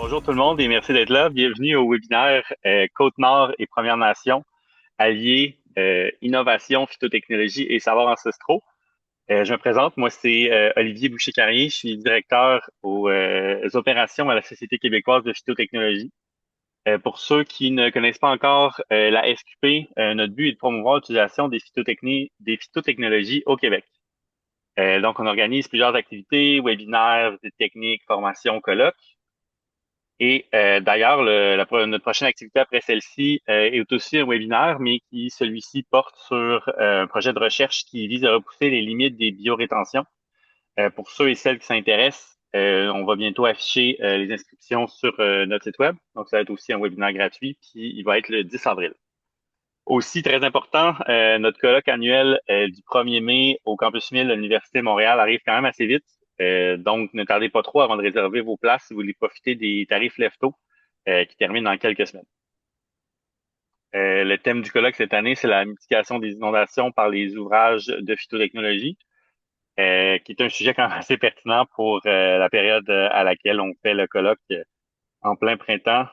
Bonjour tout le monde et merci d'être là. Bienvenue au webinaire Côte-Nord et Premières Nations, alliés, innovation, phytotechnologie et savoirs ancestraux. Je me présente, moi c'est Olivier Boucher-Carrier, je suis directeur aux opérations à la Société québécoise de phytotechnologie. Pour ceux qui ne connaissent pas encore la SQP, notre but est de promouvoir l'utilisation des phytotechnologies au Québec. Donc on organise plusieurs activités, webinaires, visites techniques, formations, colloques. Et d'ailleurs, notre prochaine activité après celle-ci est aussi un webinaire, mais qui celui-ci porte sur un projet de recherche qui vise à repousser les limites des biorétentions. Pour ceux et celles qui s'intéressent, on va bientôt afficher les inscriptions sur notre site web. Donc, ça va être aussi un webinaire gratuit, puis il va être le 10 avril. Aussi, très important, notre colloque annuel du 1er mai au Campus 1000 de l'Université de Montréal arrive quand même assez vite. Donc, ne tardez pas trop avant de réserver vos places si vous voulez profiter des tarifs Lefto qui terminent dans quelques semaines. Le thème du colloque cette année, c'est la mitigation des inondations par les ouvrages de phytotechnologie, qui est un sujet quand même assez pertinent pour la période à laquelle on fait le colloque en plein printemps.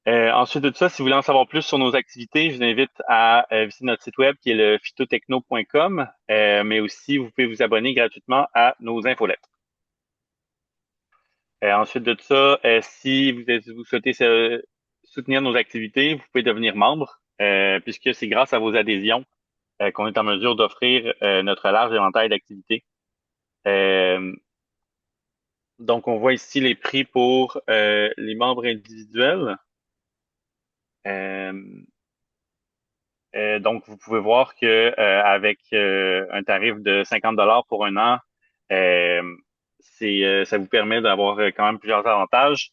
Ensuite de ça, si vous voulez en savoir plus sur nos activités, je vous invite à visiter notre site web qui est le phytotechno.com, mais aussi vous pouvez vous abonner gratuitement à nos infolettes. Ensuite de ça, si vous souhaitez soutenir nos activités, vous pouvez devenir membre, puisque c'est grâce à vos adhésions qu'on est en mesure d'offrir notre large éventail d'activités. Donc, on voit ici les prix pour les membres individuels. Euh, donc, vous pouvez voir que avec un tarif de 50 pour un an, euh, ça vous permet d'avoir quand même plusieurs avantages,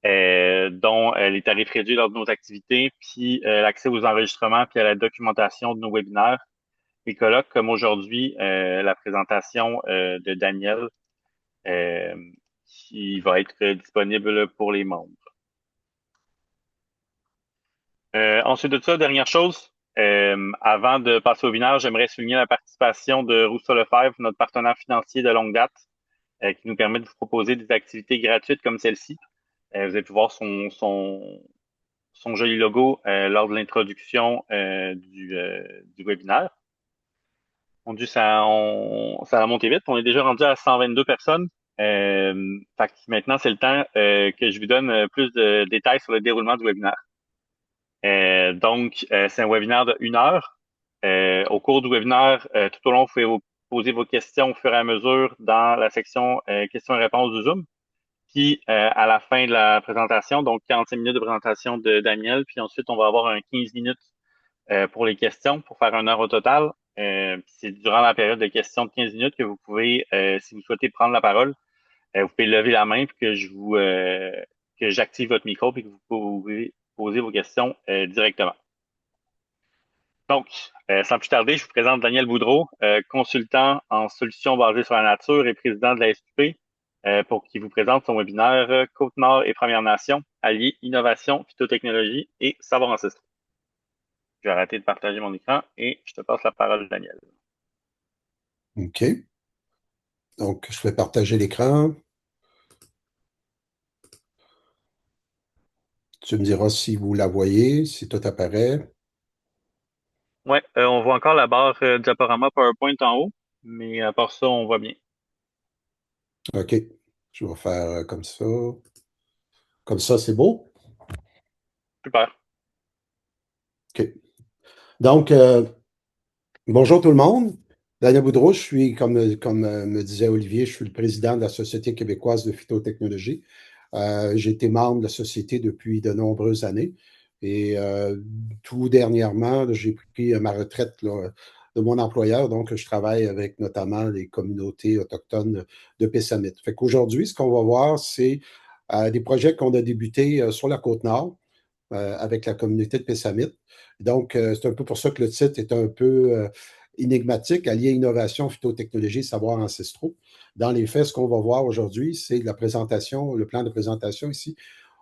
dont les tarifs réduits lors de nos activités, puis l'accès aux enregistrements, puis à la documentation de nos webinaires et colloques, comme aujourd'hui la présentation de Daniel, euh, qui va être disponible pour les membres. Ensuite de ça, dernière chose, avant de passer au webinaire, j'aimerais souligner la participation de Rousseau Lefebvre, notre partenaire financier de longue date, qui nous permet de vous proposer des activités gratuites comme celle-ci. Vous allez pouvoir son joli logo lors de l'introduction du webinaire. Ça a monté vite. On est déjà rendu à 122 personnes. Fait que maintenant, c'est le temps que je vous donne plus de détails sur le déroulement du webinaire. C'est un webinaire de 1 heure. Au cours du webinaire, tout au long, vous pouvez poser vos questions au fur et à mesure dans la section questions et réponses du Zoom. Puis, à la fin de la présentation, donc 45 minutes de présentation de Daniel, puis ensuite, on va avoir un 15 minutes pour les questions, pour faire 1 heure au total. C'est durant la période de questions de 15 minutes que vous pouvez, si vous souhaitez prendre la parole, vous pouvez lever la main puis que j'active votre micro puis que vous pouvez poser vos questions directement. Donc, sans plus tarder, je vous présente Daniel Boudreau, consultant en solutions basées sur la nature et président de la SQP, pour qu'il vous présente son webinaire Côte-Nord et Premières Nations, alliés innovation, phytotechnologie et savoir ancestraux. Je vais arrêter de partager mon écran et je te passe la parole, Daniel. OK. Donc, je vais partager l'écran. Tu me diras si vous la voyez, si tout apparaît. Ouais, on voit encore la barre diaporama PowerPoint en haut, mais à part ça, on voit bien. OK. Je vais faire comme ça. Comme ça, c'est beau. Super. OK. Donc, bonjour tout le monde. Daniel Boudreau, je suis, comme me disait Olivier, je suis le président de la Société québécoise de phytotechnologie. J'ai été membre de la société depuis de nombreuses années. Et tout dernièrement, j'ai pris ma retraite là, de mon employeur. Donc, je travaille avec notamment les communautés autochtones de Pessamit. Fait qu'aujourd'hui, ce qu'on va voir, c'est des projets qu'on a débutés sur la Côte-Nord avec la communauté de Pessamit. Donc, c'est un peu pour ça que le titre est un peu énigmatique, allier innovation, phytotechnologie, savoir ancestraux. Dans les faits, ce qu'on va voir aujourd'hui, c'est la présentation, le plan de présentation ici.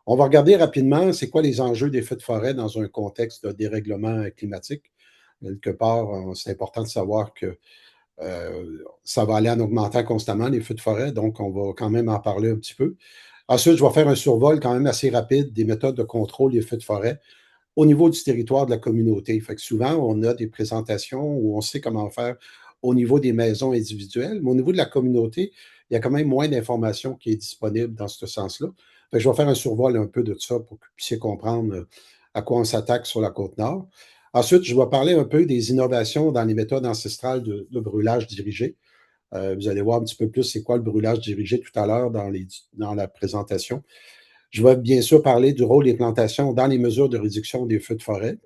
On va regarder rapidement c'est quoi les enjeux des feux de forêt dans un contexte de dérèglement climatique. Quelque part, c'est important de savoir que ça va aller en augmentant constamment les feux de forêt, donc on va quand même en parler un petit peu. Ensuite, je vais faire un survol quand même assez rapide des méthodes de contrôle des feux de forêt au niveau du territoire de la communauté. Fait que souvent, on a des présentations où on sait comment faire au niveau des maisons individuelles, mais au niveau de la communauté, il y a quand même moins d'informations qui est disponible dans ce sens-là. Fait que je vais faire un survol un peu de ça pour que vous puissiez comprendre à quoi on s'attaque sur la Côte-Nord. Ensuite, je vais parler un peu des innovations dans les méthodes ancestrales de brûlage dirigé. Vous allez voir un petit peu plus c'est quoi le brûlage dirigé tout à l'heure dans la présentation. Je vais bien sûr parler du rôle des plantations dans les mesures de réduction des feux de forêt.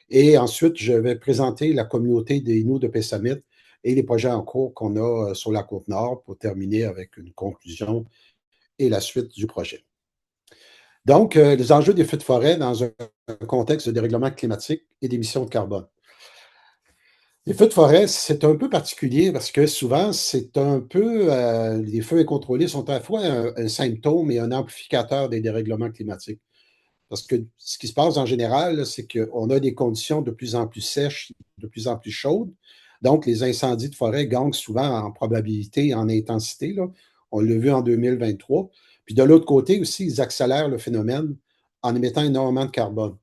Et ensuite, je vais présenter la communauté des Inuits de Pessamit et les projets en cours qu'on a sur la Côte-Nord pour terminer avec une conclusion et la suite du projet. Donc, les enjeux des feux de forêt dans un contexte de dérèglement climatique et d'émissions de carbone. Les feux de forêt, c'est un peu particulier parce que souvent, c'est un peu, les feux incontrôlés sont à la fois un symptôme et un amplificateur des dérèglements climatiques. Parce que ce qui se passe en général, c'est qu'on a des conditions de plus en plus sèches, de plus en plus chaudes. Donc, les incendies de forêt gagnent souvent en probabilité et en intensité, là. On l'a vu en 2023. Puis de l'autre côté aussi, ils accélèrent le phénomène en émettant énormément de carbone.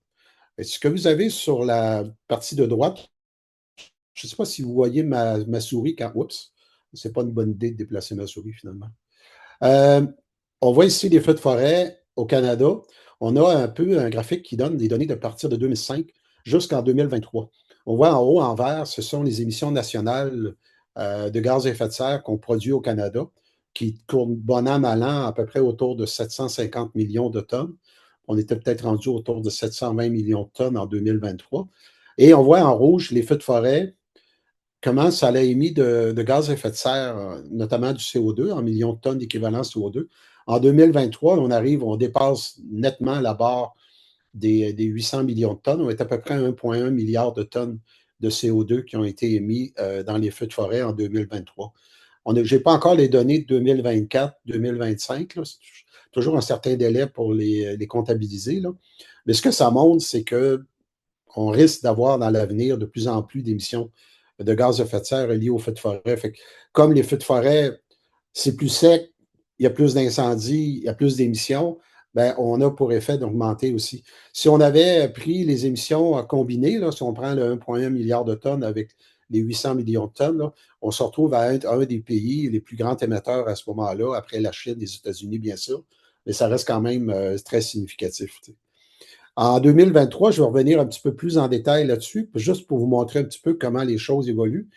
Et ce que vous avez sur la partie de droite, je ne sais pas si vous voyez ma souris quand. Oups, c'est pas une bonne idée de déplacer ma souris finalement. Euh, on voit ici les feux de forêt au Canada. On a un peu un graphique qui donne des données de partir de 2005 jusqu'en 2023. On voit en haut, en vert, ce sont les émissions nationales de gaz à effet de serre qu'on produit au Canada, qui tournent bon an, mal an, à peu près autour de 750 millions de tonnes. On était peut-être rendu autour de 720 millions de tonnes en 2023. Et on voit en rouge les feux de forêt comment ça a émis de gaz à effet de serre, notamment du CO2, en millions de tonnes d'équivalent CO2. En 2023, on dépasse nettement la barre des 800 millions de tonnes. On est à peu près à 1,1 milliard de tonnes de CO2 qui ont été émis dans les feux de forêt en 2023. Je n'ai pas encore les données de 2024, 2025. Là. C'est toujours un certain délai pour les comptabiliser. Là. Mais ce que ça montre, c'est que on risque d'avoir dans l'avenir de plus en plus d'émissions de gaz à effet de serre liées aux feux de forêt. Fait que, comme les feux de forêt, c'est plus sec, il y a plus d'incendies, il y a plus d'émissions, ben, on a pour effet d'augmenter aussi. Si on avait pris les émissions combinées, là, si on prend le 1,1 milliard de tonnes avec les 800 millions de tonnes, là, on se retrouve à être un des pays les plus grands émetteurs à ce moment-là, après la Chine, les États-Unis, bien sûr, mais ça reste quand même très significatif. T'sais. En 2023, je vais revenir un petit peu plus en détail là-dessus, juste pour vous montrer un petit peu comment les choses évoluent.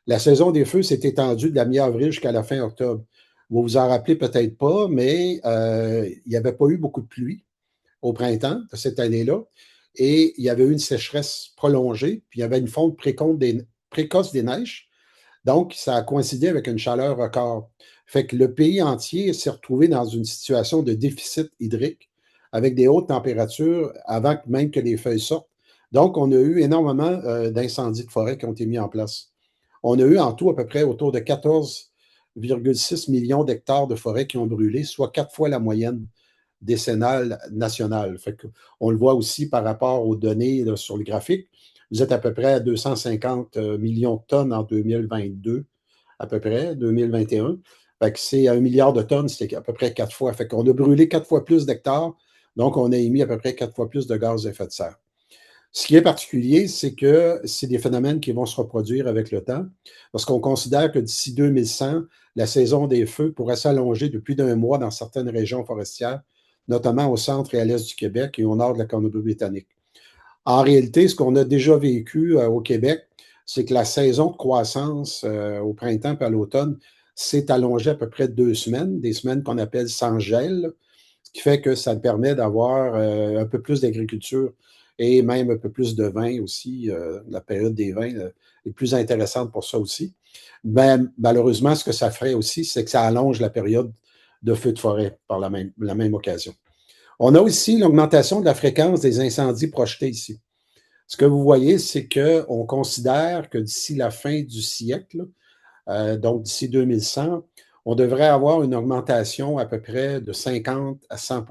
La saison des feux s'est étendue de la mi-avril jusqu'à la fin octobre. Vous vous en rappelez peut-être pas, mais il n'y avait pas eu beaucoup de pluie au printemps de cette année-là. Et il y avait eu une sécheresse prolongée, puis il y avait une fonte précoce des neiges. Donc, ça a coïncidé avec une chaleur record. Fait que le pays entier s'est retrouvé dans une situation de déficit hydrique avec des hautes températures avant même que les feuilles sortent. Donc, on a eu énormément d'incendies de forêt qui ont été mis en place. On a eu en tout à peu près autour de 14,6 millions d'hectares de forêt qui ont brûlé, soit 4 fois la moyenne décennale nationale. Fait que, on le voit aussi par rapport aux données là, sur le graphique. Vous êtes à peu près à 250 millions de tonnes en 2022, à peu près, 2021. Fait que c'est à 1 milliard de tonnes, c'est à peu près 4 fois. Fait qu'on a brûlé 4 fois plus d'hectares, donc on a émis à peu près 4 fois plus de gaz à effet de serre. Ce qui est particulier, c'est que c'est des phénomènes qui vont se reproduire avec le temps, parce qu'on considère que d'ici 2100, la saison des feux pourrait s'allonger de plus d'un mois dans certaines régions forestières, notamment au centre et à l'est du Québec et au nord de la Colombie-Britannique. En réalité, ce qu'on a déjà vécu au Québec, c'est que la saison de croissance au printemps et à l'automne s'est allongée à peu près de 2 semaines, des semaines qu'on appelle sans gel, ce qui fait que ça permet d'avoir un peu plus d'agriculture et même un peu plus de vin aussi. La période des vins est plus intéressante pour ça aussi. Mais malheureusement, ce que ça ferait aussi, c'est que ça allonge la période de feu de forêt par la même occasion. On a aussi l'augmentation de la fréquence des incendies projetés ici. Ce que vous voyez, c'est qu'on considère que d'ici la fin du siècle, donc d'ici 2100, on devrait avoir une augmentation à peu près de 50 à 100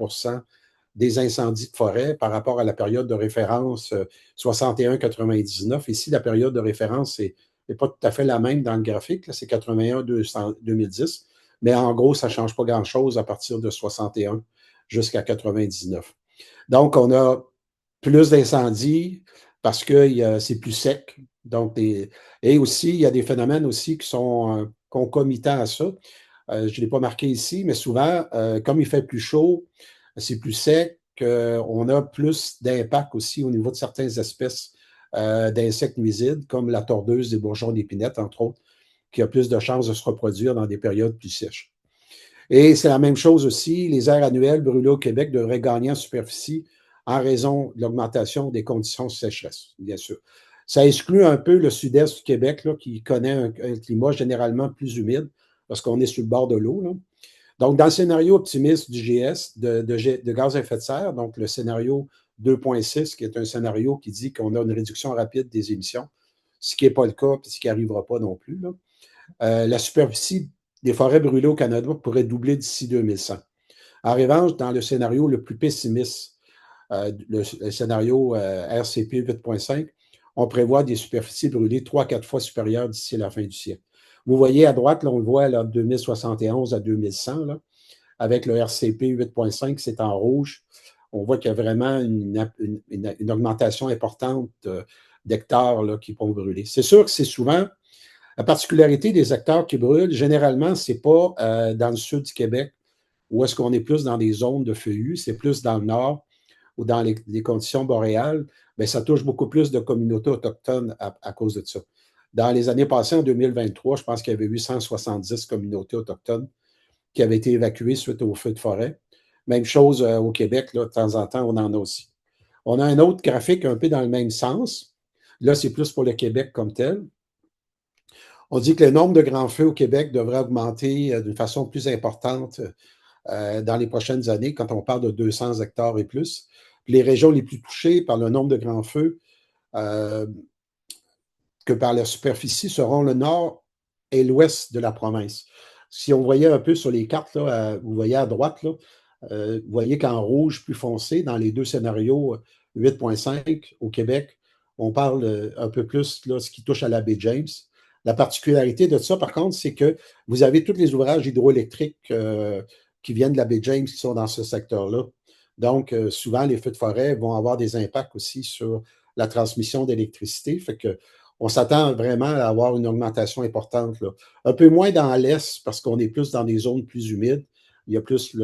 des incendies de forêt par rapport à la période de référence 61-99. Ici, la période de référence n'est pas tout à fait la même dans le graphique, c'est 81-2010, Mais en gros, ça ne change pas grand-chose à partir de 61 jusqu'à 99. Donc, on a plus d'incendies parce que c'est plus sec. Donc, et aussi, il y a des phénomènes aussi qui sont concomitants à ça. Je ne l'ai pas marqué ici, mais souvent, comme il fait plus chaud, c'est plus sec, on a plus d'impact aussi au niveau de certaines espèces d'insectes nuisibles, comme la tordeuse des bourgeons d'épinette, entre autres, qui a plus de chances de se reproduire dans des périodes plus sèches. Et c'est la même chose aussi, les aires annuelles brûlées au Québec devraient gagner en superficie en raison de l'augmentation des conditions de sécheresse, bien sûr. Ça exclut un peu le sud-est du Québec, là, qui connaît un climat généralement plus humide, parce qu'on est sur le bord de l'eau, là. Donc, dans le scénario optimiste du GS, de gaz à effet de serre, donc le scénario 2.6, qui est un scénario qui dit qu'on a une réduction rapide des émissions, ce qui n'est pas le cas, puis ce qui n'arrivera pas non plus, là. La superficie des forêts brûlées au Canada pourrait doubler d'ici 2100. En revanche, dans le scénario le plus pessimiste, le scénario RCP 8.5, on prévoit des superficies brûlées 3-4 fois supérieures d'ici la fin du siècle. Vous voyez à droite, là, on le voit là, de 2071 à 2100, là, avec le RCP 8.5, c'est en rouge. On voit qu'il y a vraiment une augmentation importante d'hectares là, qui vont brûler. C'est sûr que c'est souvent la particularité des hectares qui brûlent, généralement, ce n'est pas dans le sud du Québec où est-ce qu'on est plus dans des zones de feuillus, c'est plus dans le nord ou dans les conditions boréales, bien, ça touche beaucoup plus de communautés autochtones à cause de ça. Dans les années passées, en 2023, je pense qu'il y avait eu 170 communautés autochtones qui avaient été évacuées suite aux feux de forêt. Même chose au Québec, là, de temps en temps, on en a aussi. On a un autre graphique un peu dans le même sens. Là, c'est plus pour le Québec comme tel. On dit que le nombre de grands feux au Québec devrait augmenter d'une façon plus importante dans les prochaines années, quand on parle de 200 hectares et plus. Puis les régions les plus touchées par le nombre de grands feux euh, que par la superficie seront le nord et l'ouest de la province. Si on voyait un peu sur les cartes, là, vous voyez à droite, là, vous voyez qu'en rouge plus foncé, dans les deux scénarios 8.5 au Québec, on parle un peu plus là, ce qui touche à la baie James. La particularité de ça, par contre, c'est que vous avez tous les ouvrages hydroélectriques qui viennent de la baie James qui sont dans ce secteur-là. Donc, souvent, les feux de forêt vont avoir des impacts aussi sur la transmission d'électricité. Fait que on s'attend vraiment à avoir une augmentation importante, là. Un peu moins dans l'Est parce qu'on est plus dans des zones plus humides. Il y a plus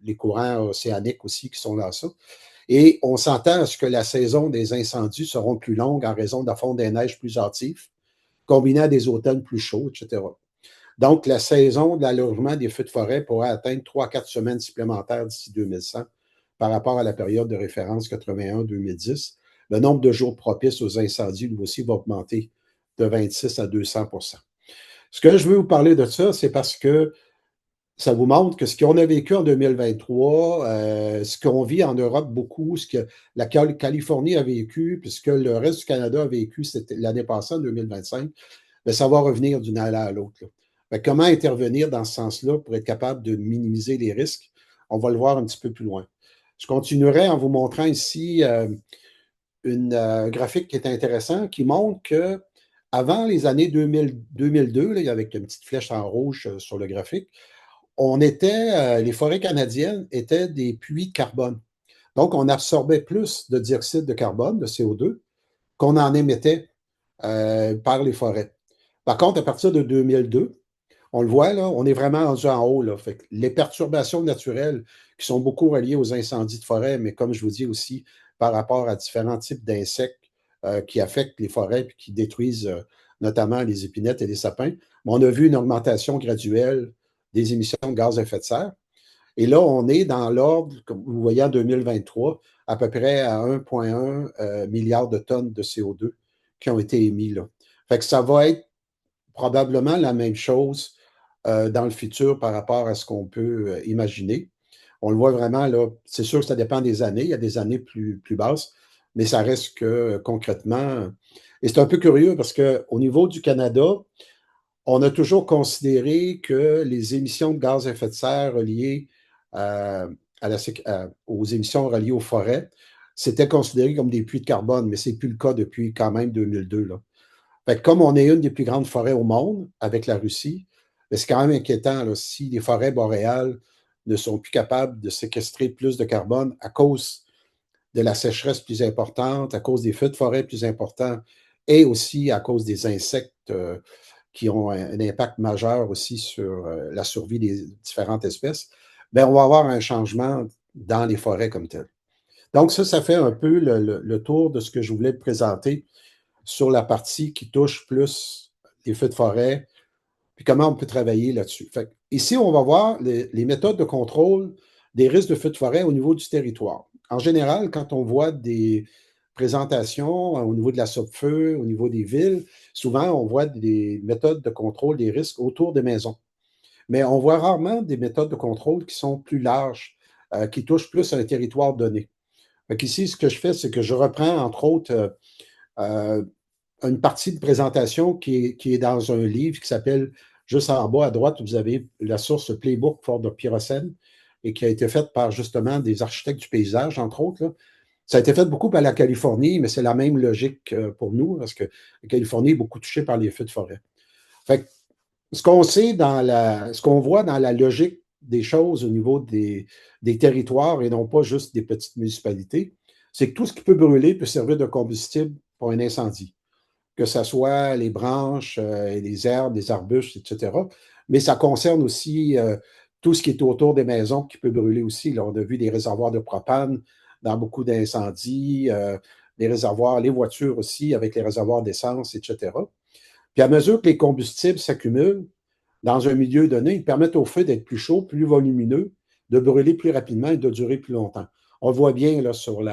les courants océaniques aussi qui sont là, ça. Et on s'entend à ce que la saison des incendies seront plus longue en raison de la fonte des neiges plus hâtive, combinée à des automnes plus chauds, etc. Donc, la saison de l'allongement des feux de forêt pourrait atteindre 3-4 semaines supplémentaires d'ici 2100 par rapport à la période de référence 81-2010. Le nombre de jours propices aux incendies, lui aussi, va augmenter de 26 à 200 %. Ce que je veux vous parler de ça, c'est parce que ça vous montre que ce qu'on a vécu en 2023, ce qu'on vit en Europe beaucoup, ce que la Californie a vécu, puis ce que le reste du Canada a vécu l'année passée, en 2025, bien, ça va revenir d'une année à l'autre. Comment intervenir dans ce sens-là pour être capable de minimiser les risques? On va le voir un petit peu plus loin. Je continuerai en vous montrant ici un graphique qui est intéressant, qui montre que avant les années 2002, là, avec une petite flèche en rouge sur le graphique, les forêts canadiennes étaient des puits de carbone. Donc, on absorbait plus de dioxyde de carbone, de CO2, qu'on en émettait par les forêts. Par contre, à partir de 2002, on le voit, là, on est vraiment rendu en haut. Là. Fait que les perturbations naturelles qui sont beaucoup reliées aux incendies de forêt, mais comme je vous dis aussi, par rapport à différents types d'insectes qui affectent les forêts et qui détruisent notamment les épinettes et les sapins, mais on a vu une augmentation graduelle des émissions de gaz à effet de serre. Et là, on est dans l'ordre, comme vous voyez en 2023, à peu près à 1,1 milliard de tonnes de CO2 qui ont été émis là. Fait que ça va être probablement la même chose dans le futur par rapport à ce qu'on peut imaginer. On le voit vraiment, là, c'est sûr que ça dépend des années. Il y a des années plus basses, mais ça reste que concrètement. Et c'est un peu curieux parce qu'au niveau du Canada, on a toujours considéré que les émissions de gaz à effet de serre reliées aux émissions reliées aux forêts, c'était considéré comme des puits de carbone, mais ce n'est plus le cas depuis quand même 2002. Là. Fait que comme on est une des plus grandes forêts au monde avec la Russie, Mais c'est quand même inquiétant là, si les forêts boréales ne sont plus capables de séquestrer plus de carbone à cause de la sécheresse plus importante, à cause des feux de forêt plus importants et aussi à cause des insectes qui ont un impact majeur aussi sur la survie des différentes espèces, bien, on va avoir un changement dans les forêts comme telles. Donc, ça fait un peu le tour de ce que je voulais présenter sur la partie qui touche plus les feux de forêt, puis comment on peut travailler là-dessus. Ici, on va voir les méthodes de contrôle des risques de feux de forêt au niveau du territoire. En général, quand on voit des présentations au niveau de la SOPFEU, au niveau des villes, souvent on voit des méthodes de contrôle des risques autour des maisons. Mais on voit rarement des méthodes de contrôle qui sont plus larges, qui touchent plus à un territoire donné. Ici, ce que je fais, c'est que je reprends, entre autres, euh, une partie de présentation qui est dans un livre qui s'appelle, juste en bas à droite, vous avez la source Playbook for the Pyrocène et qui a été faite par justement des architectes du paysage, entre autres. Là. Ça a été fait beaucoup par la Californie, mais c'est la même logique pour nous, parce que la Californie est beaucoup touchée par les feux de forêt. Fait que ce qu'on sait ce qu'on voit dans la logique des choses au niveau des territoires et non pas juste des petites municipalités, c'est que tout ce qui peut brûler peut servir de combustible pour un incendie, que ce soit les branches, les herbes, les arbustes, etc. Mais ça concerne aussi tout ce qui est autour des maisons qui peut brûler aussi. Là, on a vu des réservoirs de propane dans beaucoup d'incendies, les réservoirs, les voitures aussi, avec les réservoirs d'essence, etc. Puis à mesure que les combustibles s'accumulent dans un milieu donné, ils permettent au feu d'être plus chaud, plus volumineux, de brûler plus rapidement et de durer plus longtemps. On le voit bien là, sur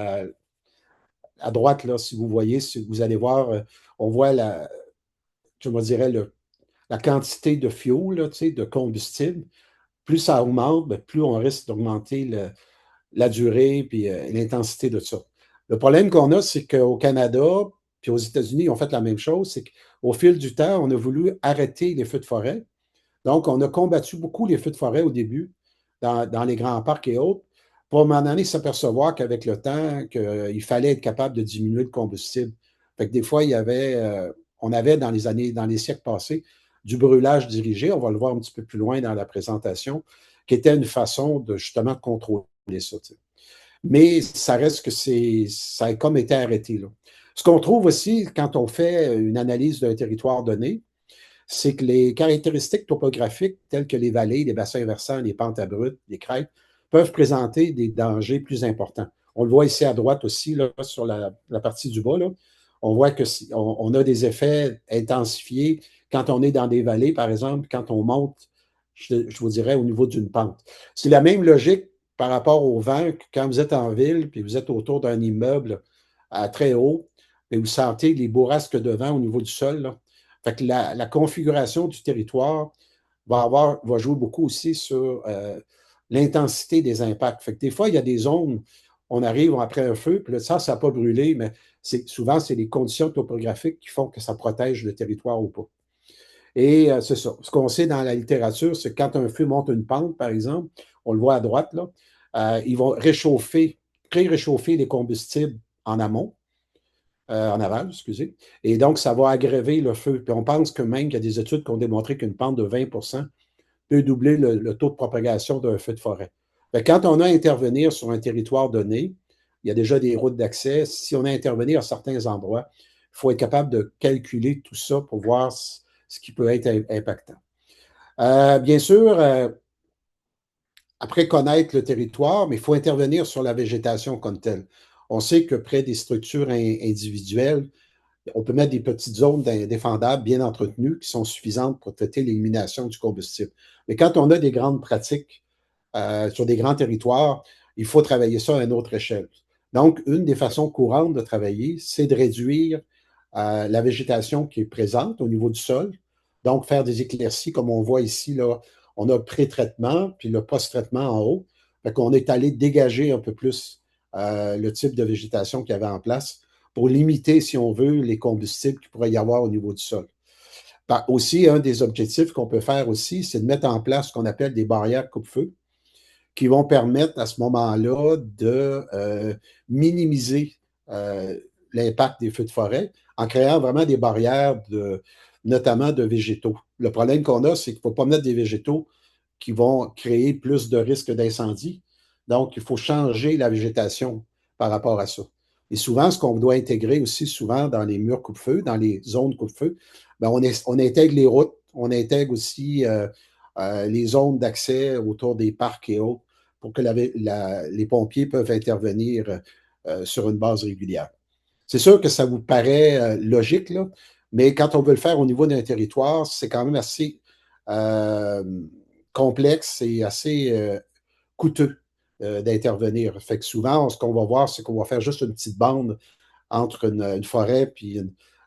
à droite, là, si vous voyez, si vous allez voir, on voit je me dirais, la quantité de fuel, là, de combustible. Plus ça augmente, bien, plus on risque d'augmenter la durée et l'intensité de ça. Le problème qu'on a, c'est qu'au Canada, puis aux États-Unis, ils ont fait la même chose, c'est qu'au fil du temps, on a voulu arrêter les feux de forêt. Donc, on a combattu beaucoup les feux de forêt au début, dans les grands parcs et autres, pour à un moment donné s'apercevoir qu'avec le temps, qu'il fallait être capable de diminuer le combustible. Fait que des fois, on avait dans les siècles passés, du brûlage dirigé, on va le voir un petit peu plus loin dans la présentation, qui était une façon de justement contrôler ça. T'sais. Mais ça reste que ça a comme été arrêté. Là. Ce qu'on trouve aussi quand on fait une analyse d'un territoire donné, c'est que les caractéristiques topographiques telles que les vallées, les bassins versants, les pentes abruptes, les crêtes, peuvent présenter des dangers plus importants. On le voit ici à droite aussi, là, sur la partie du bas. Là. On voit on a des effets intensifiés quand on est dans des vallées, par exemple, quand on monte, je vous dirais, au niveau d'une pente. C'est la même logique par rapport au vent que quand vous êtes en ville puis vous êtes autour d'un immeuble à très haut et vous sentez les bourrasques de vent au niveau du sol. Là. Fait que la configuration du territoire va jouer beaucoup aussi sur l'intensité des impacts. Fait que des fois, il y a des zones, on arrive après un feu, puis là, ça n'a pas brûlé, mais souvent, c'est les conditions topographiques qui font que ça protège le territoire ou pas. Et c'est ça. Ce qu'on sait dans la littérature, c'est que quand un feu monte une pente, par exemple, on le voit à droite, là, ils vont pré-réchauffer les combustibles en amont, en aval, excusez. Et donc, ça va aggraver le feu. Puis on pense que même qu'il y a des études qui ont démontré qu'une pente de 20 peut doubler le taux de propagation d'un feu de forêt. Fait que quand on a à intervenir sur un territoire donné, il y a déjà des routes d'accès. Si on a à intervenir à certains endroits, il faut être capable de calculer tout ça pour voir ce qui peut être impactant. Bien sûr, après connaître le territoire, mais il faut intervenir sur la végétation comme telle. On sait que près des structures individuelles, on peut mettre des petites zones défendables bien entretenues qui sont suffisantes pour traiter l'élimination du combustible. Mais quand on a des grandes pratiques sur des grands territoires, il faut travailler ça à une autre échelle. Donc, une des façons courantes de travailler, c'est de réduire la végétation qui est présente au niveau du sol. Donc, faire des éclaircies, comme on voit ici, là, on a le pré-traitement, puis le post-traitement en haut. Fait qu'on est allé dégager un peu plus le type de végétation qu'il y avait en place pour limiter, si on veut, les combustibles qu'il pourrait y avoir au niveau du sol. Aussi, un des objectifs qu'on peut faire aussi, c'est de mettre en place ce qu'on appelle des barrières coupe-feu qui vont permettre à ce moment-là de minimiser l'impact des feux de forêt en créant vraiment des barrières notamment de végétaux. Le problème qu'on a, c'est qu'il ne faut pas mettre des végétaux qui vont créer plus de risques d'incendie. Donc, il faut changer la végétation par rapport à ça. Et souvent, ce qu'on doit intégrer aussi souvent dans les murs coupe-feu, dans les zones coupe-feu, ben on intègre les routes, on intègre aussi les zones d'accès autour des parcs et autres pour que les pompiers peuvent intervenir sur une base régulière. C'est sûr que ça vous paraît logique, là, mais quand on veut le faire au niveau d'un territoire, c'est quand même assez euh, complexe et assez coûteux d'intervenir. Fait que souvent, ce qu'on va voir, c'est qu'on va faire juste une petite bande entre une forêt et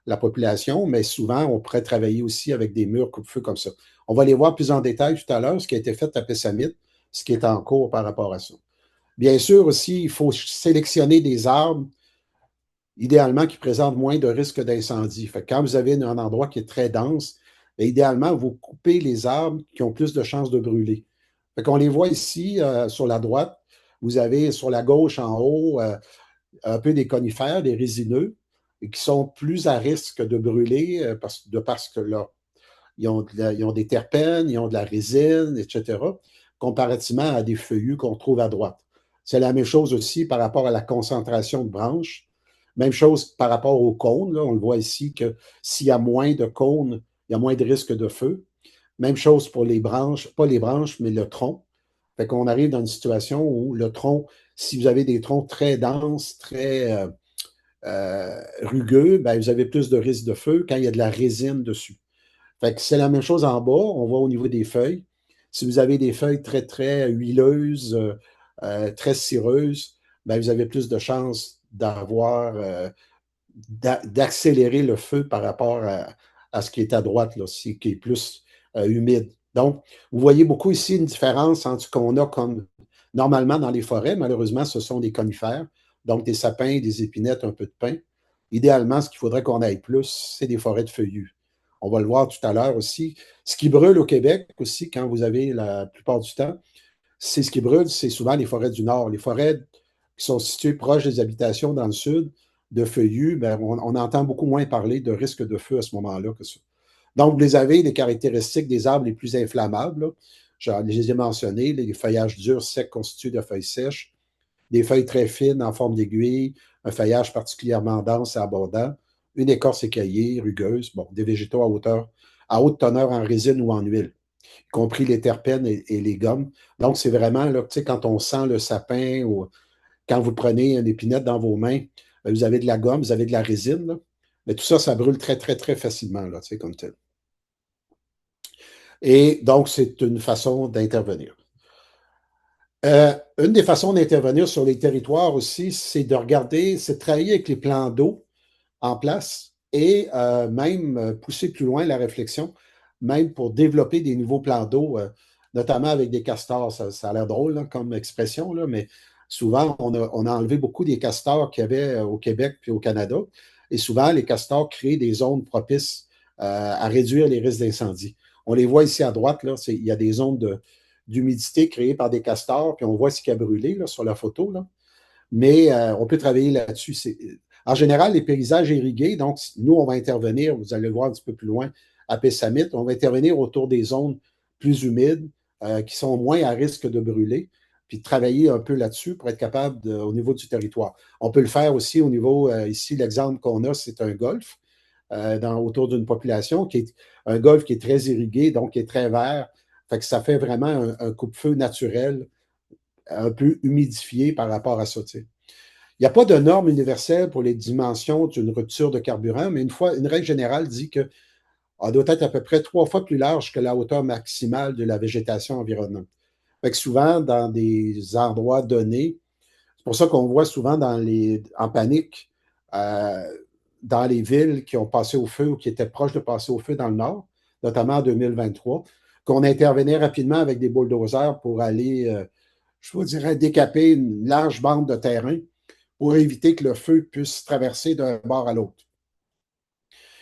la population, mais souvent, on pourrait travailler aussi avec des murs coupe-feu comme ça. On va les voir plus en détail tout à l'heure, ce qui a été fait à Pessamit, ce qui est en cours par rapport à ça. Bien sûr, aussi, il faut sélectionner des arbres, idéalement, qui présentent moins de risques d'incendie. Fait que quand vous avez un endroit qui est très dense, bien, idéalement, vous coupez les arbres qui ont plus de chances de brûler. Fait qu'on les voit ici sur la droite. Vous avez sur la gauche en haut un peu des conifères, des résineux, et qui sont plus à risque de brûler parce que ils ont des terpènes, ils ont de la résine, etc., comparativement à des feuillus qu'on trouve à droite. C'est la même chose aussi par rapport à la concentration de branches. Même chose par rapport aux cônes. Là, on le voit ici que s'il y a moins de cônes, il y a moins de risque de feu. Même chose pour les branches, pas les branches, mais le tronc. Fait qu'on arrive dans une situation où le tronc, si vous avez des troncs très denses, très rugueux, ben, vous avez plus de risque de feu quand il y a de la résine dessus. Fait que c'est la même chose en bas. On voit au niveau des feuilles. Si vous avez des feuilles très, très huileuses, très cireuses, ben, vous avez plus de chances d'accélérer le feu par rapport à ce qui est à droite, là, qui est plus humide. Donc, vous voyez beaucoup ici une différence entre ce qu'on a comme normalement dans les forêts. Malheureusement, ce sont des conifères, donc des sapins, des épinettes, un peu de pin. Idéalement, ce qu'il faudrait qu'on aille plus, c'est des forêts de feuillus. On va le voir tout à l'heure aussi. Ce qui brûle au Québec aussi, quand vous avez la plupart du temps, c'est ce qui brûle, c'est souvent les forêts du Nord. Les forêts qui sont situées proches des habitations dans le sud, de feuillus, ben, on entend beaucoup moins parler de risque de feu à ce moment-là que ça. Donc, vous les avez, les caractéristiques des arbres les plus inflammables. Là. Je les ai mentionnés, les feuillages durs, secs, constitués de feuilles sèches, des feuilles très fines en forme d'aiguille, un feuillage particulièrement dense et abondant, une écorce écaillée, rugueuse, bon, des végétaux à haute teneur en résine ou en huile, y compris les terpènes et les gommes. Donc, c'est vraiment, là, tu sais, quand on sent le sapin ou quand vous prenez une épinette dans vos mains, vous avez de la gomme, vous avez de la résine, là. Mais tout ça, ça brûle très, très, très facilement, là, tu sais, comme tel. Et donc, c'est une façon d'intervenir. Une des façons d'intervenir sur les territoires aussi, c'est de regarder, c'est de travailler avec les plans d'eau en place et même pousser plus loin la réflexion, même pour développer des nouveaux plans d'eau, notamment avec des castors. Ça a l'air drôle là, comme expression, là, mais souvent, on a enlevé beaucoup des castors qu'il y avait au Québec puis au Canada. Et souvent, les castors créent des zones propices à réduire les risques d'incendie. On les voit ici à droite, là, il y a des zones d'humidité créées par des castors, puis on voit ce qui a brûlé là, sur la photo. Là. Mais on peut travailler là-dessus. En général, les paysages irrigués, donc nous, on va intervenir, vous allez le voir un petit peu plus loin, à Pessamit, on va intervenir autour des zones plus humides, qui sont moins à risque de brûler, puis travailler un peu là-dessus pour être capable, au niveau du territoire. On peut le faire aussi au niveau, ici, l'exemple qu'on a, c'est un golfe autour d'une population, qui est un golfe qui est très irrigué, donc qui est très vert. Fait que ça fait vraiment un coupe-feu naturel, un peu humidifié par rapport à ça. Tu sais. Il n'y a pas de norme universelle pour les dimensions d'une rupture de carburant, mais une règle générale dit qu'elle doit être à peu près 3 fois plus large que la hauteur maximale de la végétation environnante. Fait que souvent, dans des endroits donnés, c'est pour ça qu'on voit souvent en panique euh, dans les villes qui ont passé au feu ou qui étaient proches de passer au feu dans le nord, notamment en 2023, qu'on intervenait rapidement avec des bulldozers pour aller, je vous dirais, décaper une large bande de terrain pour éviter que le feu puisse traverser d'un bord à l'autre.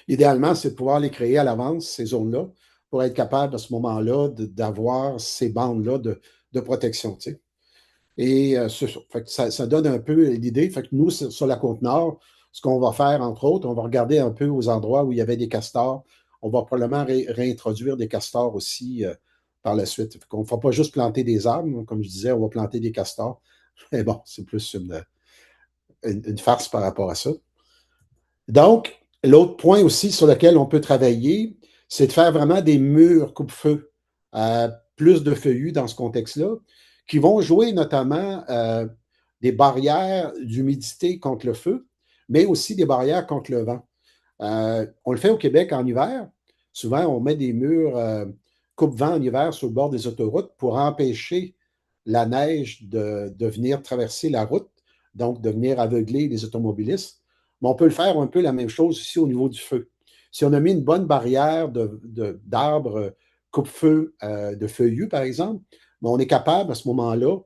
Idéalement, c'est de pouvoir les créer à l'avance, ces zones-là, pour être capable à ce moment-là d'avoir ces bandes-là de protection. Tu sais. Et ça donne un peu l'idée. Fait que nous, sur la Côte-Nord, ce qu'on va faire, entre autres, on va regarder un peu aux endroits où il y avait des castors. on va probablement réintroduire des castors aussi par la suite. On ne va pas juste planter des arbres, comme je disais, on va planter des castors. Mais bon, c'est plus une farce par rapport à ça. Donc, l'autre point aussi sur lequel on peut travailler, c'est de faire vraiment des murs coupe-feu, plus de feuillus dans ce contexte-là, qui vont jouer notamment des barrières d'humidité contre le feu, mais aussi des barrières contre le vent. On le fait au Québec en hiver. Souvent, on met des murs coupe-vent en hiver sur le bord des autoroutes pour empêcher la neige de venir traverser la route, donc de venir aveugler les automobilistes. Mais on peut le faire un peu la même chose ici au niveau du feu. Si on a mis une bonne barrière d'arbres coupe-feu de feuillus, par exemple, ben, on est capable à ce moment-là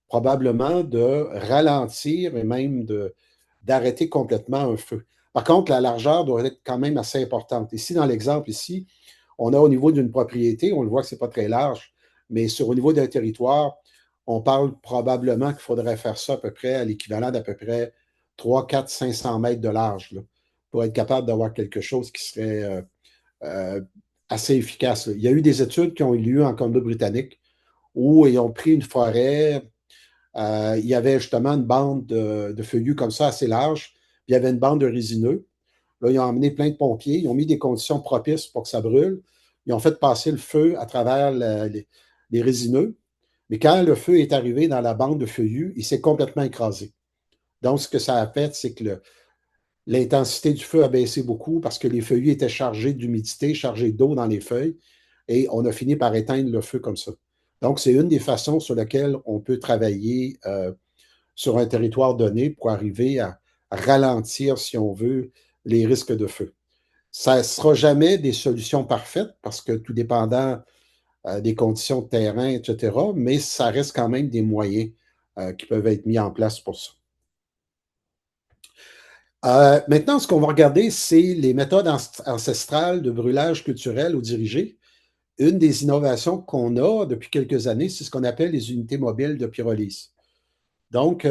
probablement de ralentir et même d'arrêter complètement un feu. Par contre, la largeur doit être quand même assez importante. Ici, dans l'exemple ici, on a au niveau d'une propriété, on le voit que ce n'est pas très large, mais au niveau d'un territoire, on parle probablement qu'il faudrait faire ça à peu près à l'équivalent d'à peu près 3, 4, 500 mètres de large là, pour être capable d'avoir quelque chose qui serait euh, assez efficace. Là. Il y a eu des études qui ont eu lieu en Colombie-Britannique où ils ont pris une forêt, il y avait justement une bande de feuillus comme ça assez large, puis il y avait une bande de résineux. Là, ils ont emmené plein de pompiers, ils ont mis des conditions propices pour que ça brûle. Ils ont fait passer le feu à travers les résineux. Mais quand le feu est arrivé dans la bande de feuillus, il s'est complètement écrasé. Donc, ce que ça a fait, c'est que l'intensité du feu a baissé beaucoup parce que les feuillus étaient chargés d'humidité, chargés d'eau dans les feuilles, et on a fini par éteindre le feu comme ça. Donc, c'est une des façons sur lesquelles on peut travailler sur un territoire donné pour arriver à ralentir, si on veut, les risques de feu. Ça ne sera jamais des solutions parfaites parce que tout dépendant des conditions de terrain, etc., mais ça reste quand même des moyens qui peuvent être mis en place pour ça. Maintenant, ce qu'on va regarder, c'est les méthodes ancestrales de brûlage culturel ou dirigé. Une des innovations qu'on a depuis quelques années, c'est ce qu'on appelle les unités mobiles de pyrolyse. Donc,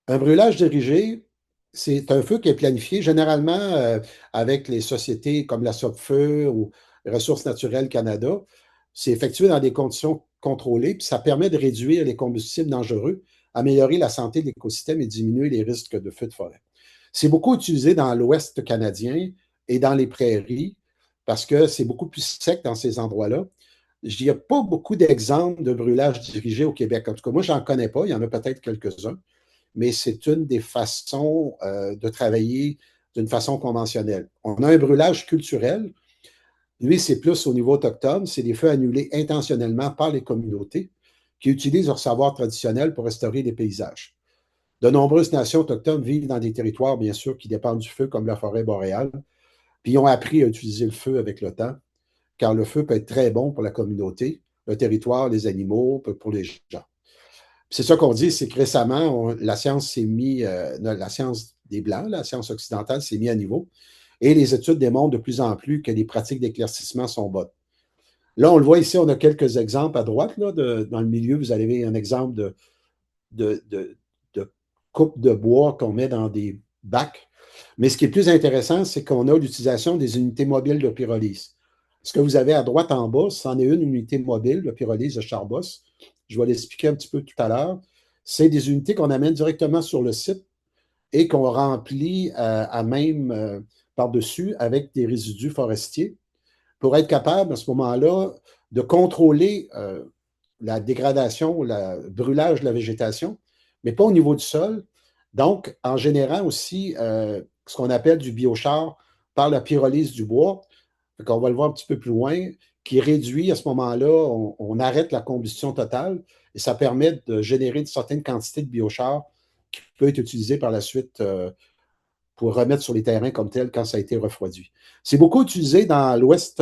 un brûlage dirigé, c'est un feu qui est planifié généralement avec les sociétés comme la Sopfeu ou Ressources naturelles Canada. C'est effectué dans des conditions contrôlées, puis ça permet de réduire les combustibles dangereux, améliorer la santé de l'écosystème et diminuer les risques de feux de forêt. C'est beaucoup utilisé dans l'Ouest canadien et dans les prairies parce que c'est beaucoup plus sec dans ces endroits-là. Il n'y a pas beaucoup d'exemples de brûlage dirigé au Québec. En tout cas, moi, je n'en connais pas. Il y en a peut-être quelques-uns, mais c'est une des façons de travailler d'une façon conventionnelle. On a un brûlage culturel. Lui, c'est plus au niveau autochtone. C'est des feux annulés intentionnellement par les communautés qui utilisent leur savoir traditionnel pour restaurer les paysages. De nombreuses nations autochtones vivent dans des territoires, bien sûr, qui dépendent du feu, comme la forêt boréale, puis ils ont appris à utiliser le feu avec le temps, car le feu peut être très bon pour la communauté, le territoire, les animaux, pour les gens. C'est ça qu'on dit, c'est que récemment, la science s'est mise, la science des Blancs, la science occidentale s'est mise à niveau, et les études démontrent de plus en plus que les pratiques d'éclaircissement sont bonnes. Là, on le voit ici, on a quelques exemples à droite. Là, dans le milieu, vous avez un exemple de coupe de bois qu'on met dans des bacs. Mais ce qui est plus intéressant, c'est qu'on a l'utilisation des unités mobiles de pyrolyse. Ce que vous avez à droite en bas, c'en est une unité mobile de pyrolyse de Charbos. Je vais l'expliquer un petit peu tout à l'heure. C'est des unités qu'on amène directement sur le site et qu'on remplit à même par-dessus avec des résidus forestiers pour être capable à ce moment-là de contrôler la dégradation, le brûlage de la végétation, mais pas au niveau du sol. Donc, en générant aussi ce qu'on appelle du biochar par la pyrolyse du bois, on va le voir un petit peu plus loin, qui réduit à ce moment-là, on arrête la combustion totale et ça permet de générer une certaine quantité de biochar qui peut être utilisé par la suite pour remettre sur les terrains comme tel quand ça a été refroidi. C'est beaucoup utilisé dans l'Ouest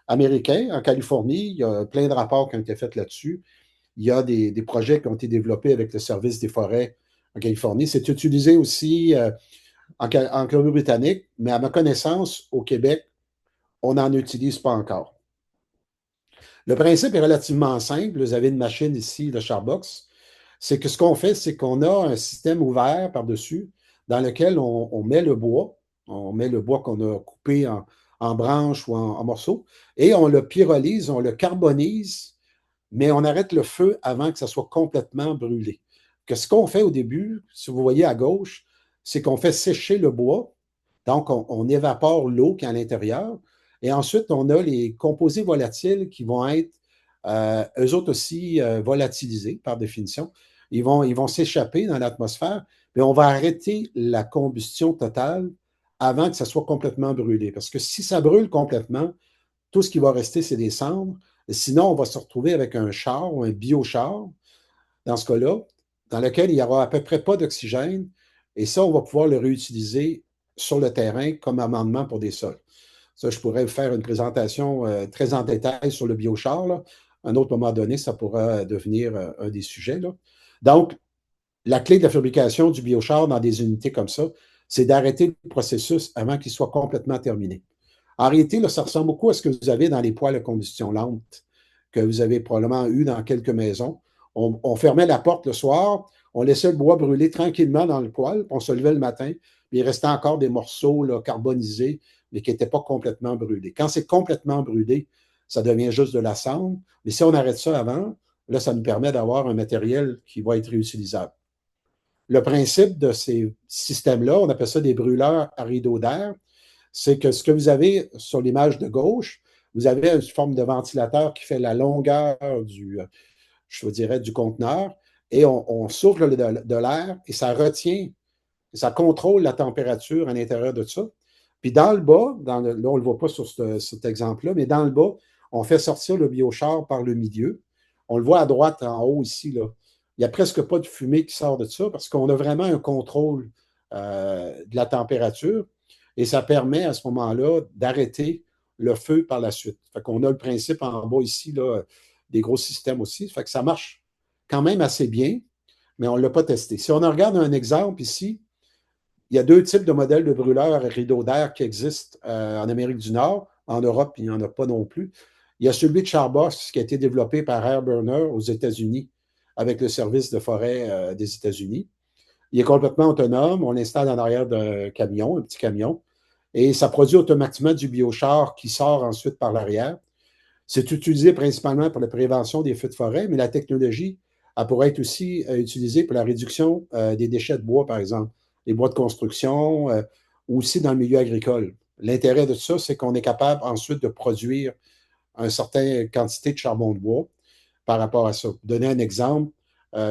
américain, en Californie. Il y a plein de rapports qui ont été faits là-dessus. Il y a des projets qui ont été développés avec le service des forêts en Californie. C'est utilisé aussi en Colombie-Britannique, mais à ma connaissance, au Québec, on n'en utilise pas encore. Le principe est relativement simple. Vous avez une machine ici, le Charbox. C'est que ce qu'on fait, c'est qu'on a un système ouvert par-dessus dans lequel on met le bois. On met le bois qu'on a coupé en branches ou en morceaux, et on le pyrolyse, on le carbonise, mais on arrête le feu avant que ça soit complètement brûlé. Que ce qu'on fait au début, si vous voyez à gauche, c'est qu'on fait sécher le bois, donc on évapore l'eau qui est à l'intérieur, et ensuite on a les composés volatiles qui vont être eux autres aussi volatilisés par définition. Ils vont s'échapper dans l'atmosphère, mais on va arrêter la combustion totale avant que ça soit complètement brûlé. Parce que si ça brûle complètement, tout ce qui va rester, c'est des cendres. Sinon, on va se retrouver avec un char ou un biochar, dans ce cas-là, dans lequel il n'y aura à peu près pas d'oxygène. Et ça, on va pouvoir le réutiliser sur le terrain comme amendement pour des sols. Ça, je pourrais vous faire une présentation très en détail sur le biochar, là. À un autre moment donné, ça pourra devenir un des sujets, là. Donc, la clé de la fabrication du biochar dans des unités comme ça, c'est d'arrêter le processus avant qu'il soit complètement terminé. En réalité, là, ça ressemble beaucoup à ce que vous avez dans les poêles à combustion lente que vous avez probablement eu dans quelques maisons. On fermait la porte le soir, on laissait le bois brûler tranquillement dans le poêle, puis on se levait le matin, puis il restait encore des morceaux là, carbonisés, mais qui n'étaient pas complètement brûlés. Quand c'est complètement brûlé, ça devient juste de la cendre. Mais si on arrête ça avant, là, ça nous permet d'avoir un matériel qui va être réutilisable. Le principe de ces systèmes-là, on appelle ça des brûleurs à rideau d'air, c'est que ce que vous avez sur l'image de gauche, vous avez une forme de ventilateur qui fait la longueur je dirais, du conteneur, et on souffle de l'air et ça retient, ça contrôle la température à l'intérieur de ça. Puis dans le bas, là, on ne le voit pas sur cet exemple-là, mais dans le bas, on fait sortir le biochar par le milieu. On le voit à droite, en haut ici, là. Il n'y a presque pas de fumée qui sort de ça parce qu'on a vraiment un contrôle de la température et ça permet à ce moment-là d'arrêter le feu par la suite. Fait qu'on a le principe en bas ici, là, des gros systèmes aussi. Fait que ça marche quand même assez bien, mais on ne l'a pas testé. Si on regarde un exemple ici, il y a deux types de modèles de brûleurs à rideau d'air qui existent en Amérique du Nord. En Europe, il n'y en a pas non plus. Il y a celui de Charbos qui a été développé par Airburner aux États-Unis avec le service de forêt des États-Unis. Il est complètement autonome. On l'installe en arrière d'un camion, un petit camion, et ça produit automatiquement du biochar qui sort ensuite par l'arrière. C'est utilisé principalement pour la prévention des feux de forêt, mais la technologie elle pourrait être aussi utilisée pour la réduction des déchets de bois, par exemple, les bois de construction, ou aussi dans le milieu agricole. L'intérêt de ça, c'est qu'on est capable ensuite de produire une certaine quantité de charbon de bois par rapport à ça. Pour donner un exemple,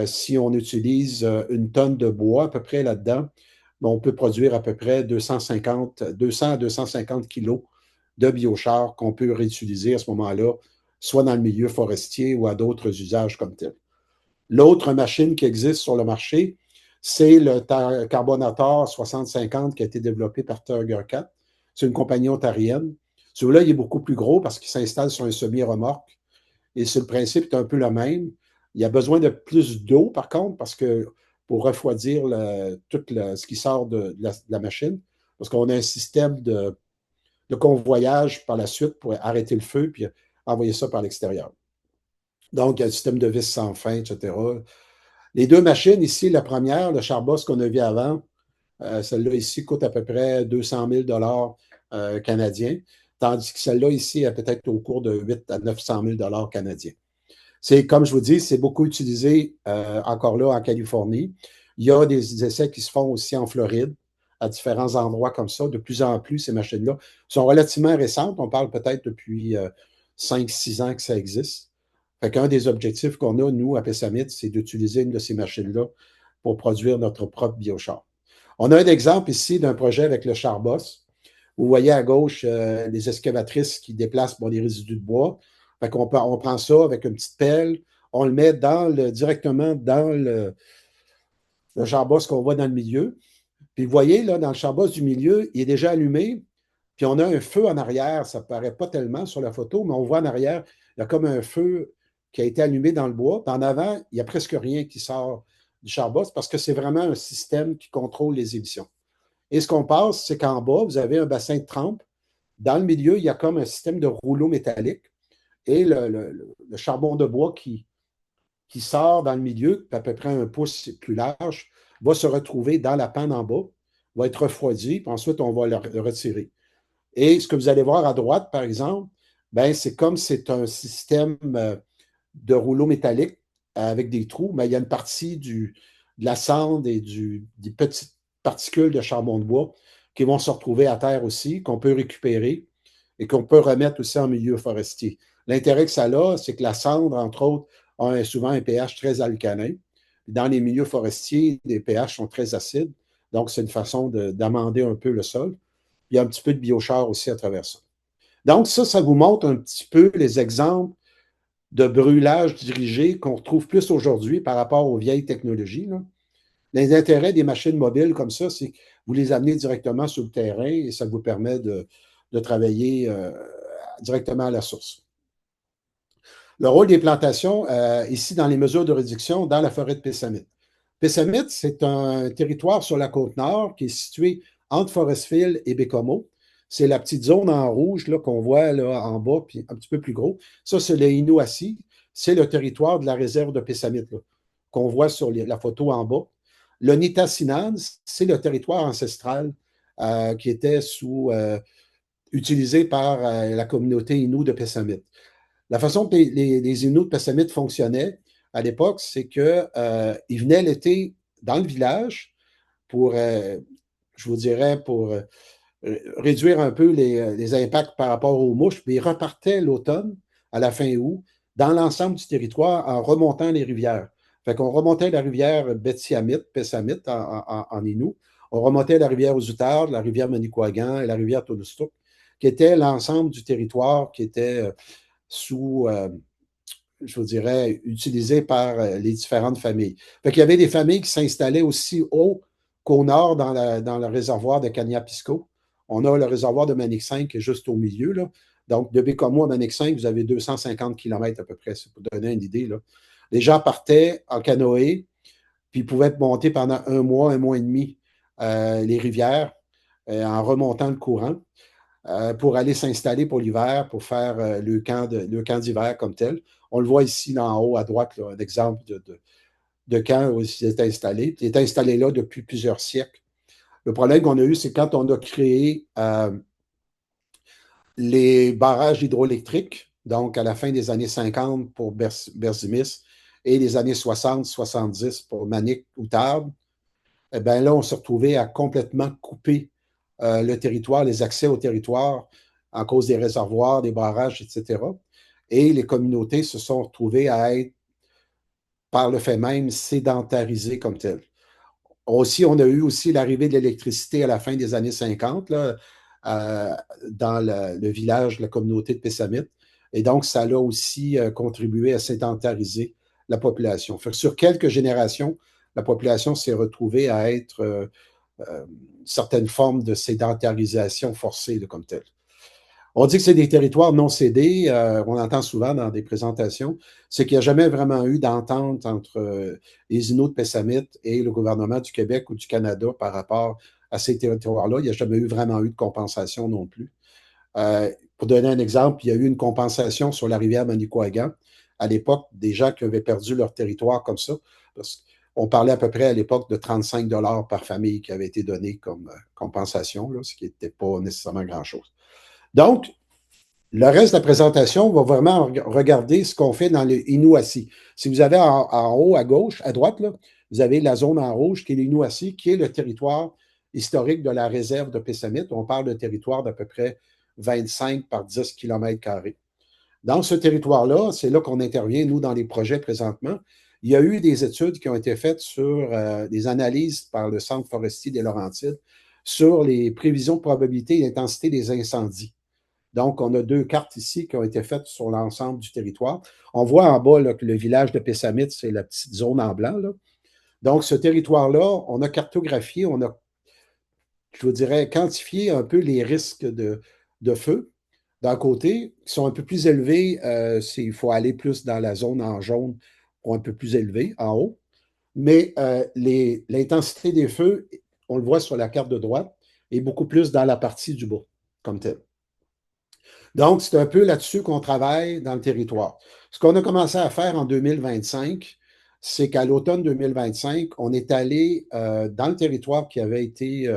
si on utilise une tonne de bois à peu près là-dedans, on peut produire à peu près 200 à 250 kilos de biochar qu'on peut réutiliser à ce moment-là, soit dans le milieu forestier ou à d'autres usages comme tel. L'autre machine qui existe sur le marché, c'est le Carbonator 6050 qui a été développé par Turger4. C'est une compagnie ontarienne. Celui-là, il est beaucoup plus gros parce qu'il s'installe sur un semi-remorque. Et le principe est un peu le même. Il y a besoin de plus d'eau, par contre, parce que pour refroidir ce qui sort de la machine, parce qu'on a un système de convoyage par la suite pour arrêter le feu puis envoyer ça par l'extérieur. Donc, il y a un système de vis sans fin, etc. Les deux machines ici, la première, le Charbos qu'on a vu avant, celle-là ici coûte à peu près 200 000 canadiens, tandis que celle-là ici est peut-être au cours de 8 à 900 000 canadiens. C'est, comme je vous dis, c'est beaucoup utilisé encore là en Californie. Il y a des essais qui se font aussi en Floride, à différents endroits comme ça. De plus en plus, ces machines-là sont relativement récentes. On parle peut-être depuis 5-6 ans que ça existe. Fait qu'un des objectifs qu'on a, nous, à Pessamit, c'est d'utiliser une de ces machines-là pour produire notre propre biochar. On a un exemple ici d'un projet avec le Charbos. Vous voyez à gauche les excavatrices qui déplacent les résidus de bois. Fait qu'on on prend ça avec une petite pelle, on le met directement dans le charbos qu'on voit dans le milieu. Puis vous voyez, là, dans le charbos du milieu, il est déjà allumé, puis on a un feu en arrière. Ça ne paraît pas tellement sur la photo, mais on voit en arrière, il y a comme un feu qui a été allumé dans le bois. Puis en avant, il n'y a presque rien qui sort du charbos parce que c'est vraiment un système qui contrôle les émissions. Et ce qu'on passe, c'est qu'en bas, vous avez un bassin de trempe. Dans le milieu, il y a comme un système de rouleau métallique et le charbon de bois qui sort dans le milieu, à peu près un pouce plus large, va se retrouver dans la panne en bas, va être refroidi, puis ensuite on va le retirer. Et ce que vous allez voir à droite, par exemple, ben, c'est comme c'est un système de rouleau métallique avec des trous, mais il y a une partie de la cendre et des petites particules de charbon de bois qui vont se retrouver à terre aussi, qu'on peut récupérer et qu'on peut remettre aussi en milieu forestier. L'intérêt que ça a, c'est que la cendre, entre autres, a souvent un pH très alcalin. Dans les milieux forestiers, les pH sont très acides, donc c'est une façon d'amender un peu le sol. Il y a un petit peu de biochar aussi à travers ça. Donc ça vous montre un petit peu les exemples de brûlage dirigé qu'on retrouve plus aujourd'hui par rapport aux vieilles technologies. Là. Les intérêts des machines mobiles comme ça, c'est que vous les amenez directement sur le terrain et ça vous permet de travailler directement à la source. Le rôle des plantations, ici dans les mesures de réduction dans la forêt de Pessamit. Pessamit, c'est un territoire sur la côte nord qui est situé entre Forestville et Bécomo. C'est la petite zone en rouge qu'on voit là, en bas, puis un petit peu plus gros. Ça, c'est le Inuassi. C'est le territoire de la réserve de Pessamit qu'on voit sur la photo en bas. Le Nitassinan, c'est le territoire ancestral qui était utilisé par la communauté Innu de Pessamit. La façon que les Inuits de Pessamit fonctionnaient à l'époque, c'est qu'ils venaient l'été dans le village pour, je vous dirais, pour réduire un peu les impacts par rapport aux mouches, puis ils repartaient l'automne, à la fin août, dans l'ensemble du territoire en remontant les rivières. Fait qu'on remontait la rivière Betsiamit, Pessamit en Innu. On remontait la rivière Ouzutard, la rivière Manicouagan et la rivière Tolustuk, qui était l'ensemble du territoire qui était sous, je vous dirais, utilisé par les différentes familles. Fait qu'il y avait des familles qui s'installaient aussi haut qu'au nord dans le réservoir de Cagnapisco. On a le réservoir de Manic 5 qui est juste au milieu. Là. Donc, de Bécomo à Manic 5, vous avez 250 km à peu près, c'est pour donner une idée. Là. Les gens partaient en canoë, puis ils pouvaient monter pendant un mois et demi les rivières en remontant le courant pour aller s'installer pour l'hiver, pour faire le camp d'hiver comme tel. On le voit ici en haut à droite, là, un exemple de camp où il est installé. Il est installé là depuis plusieurs siècles. Le problème qu'on a eu, c'est quand on a créé les barrages hydroélectriques, donc à la fin des années 50 pour Berzimis et les années 60-70 pour Manic ou Tarbes, eh bien là, on s'est retrouvé à complètement couper le territoire, les accès au territoire en cause des réservoirs, des barrages, etc. Et les communautés se sont retrouvées à être, par le fait même, sédentarisées comme telles. Aussi, on a eu aussi l'arrivée de l'électricité à la fin des années 50 là, euh, dans le village, la communauté de Pessamit. Et donc, ça a aussi contribué à sédentariser la population. Fait que sur quelques générations, la population s'est retrouvée à être certaines formes de sédentarisation forcée comme telle. On dit que c'est des territoires non cédés, on entend souvent dans des présentations, c'est qu'il n'y a jamais vraiment eu d'entente entre les Inuits de Pessamit et le gouvernement du Québec ou du Canada par rapport à ces territoires-là. Il n'y a jamais eu vraiment eu de compensation non plus. Pour donner un exemple, il y a eu une compensation sur la rivière Manicouagan à l'époque des gens qui avaient perdu leur territoire comme ça. On parlait à peu près à l'époque de 35 par famille qui avait été donné comme compensation, là, ce qui n'était pas nécessairement grand-chose. Donc, le reste de la présentation va vraiment regarder ce qu'on fait dans le Inuassi. Si vous avez en haut à gauche, à droite, là, vous avez la zone en rouge qui est l'Inuassi, qui est le territoire historique de la réserve de Pessamit. On parle de territoire d'à peu près 25 par 10 km². Dans ce territoire-là, c'est là qu'on intervient, nous, dans les projets présentement. Il y a eu des études qui ont été faites sur des analyses par le Centre forestier des Laurentides sur les prévisions de probabilité et d'intensité des incendies. Donc, on a deux cartes ici qui ont été faites sur l'ensemble du territoire. On voit en bas là, que le village de Pessamit, c'est la petite zone en blanc. Là. Donc, ce territoire-là, on a cartographié, on a, je vous dirais, quantifié un peu les risques de feu. D'un côté, qui sont un peu plus élevés, il faut aller plus dans la zone en jaune ou un peu plus élevé, en haut. Mais l'intensité des feux, on le voit sur la carte de droite, est beaucoup plus dans la partie du bas, comme tel. Donc, c'est un peu là-dessus qu'on travaille dans le territoire. Ce qu'on a commencé à faire en 2025, c'est qu'à l'automne 2025, on est allé dans le territoire qui avait été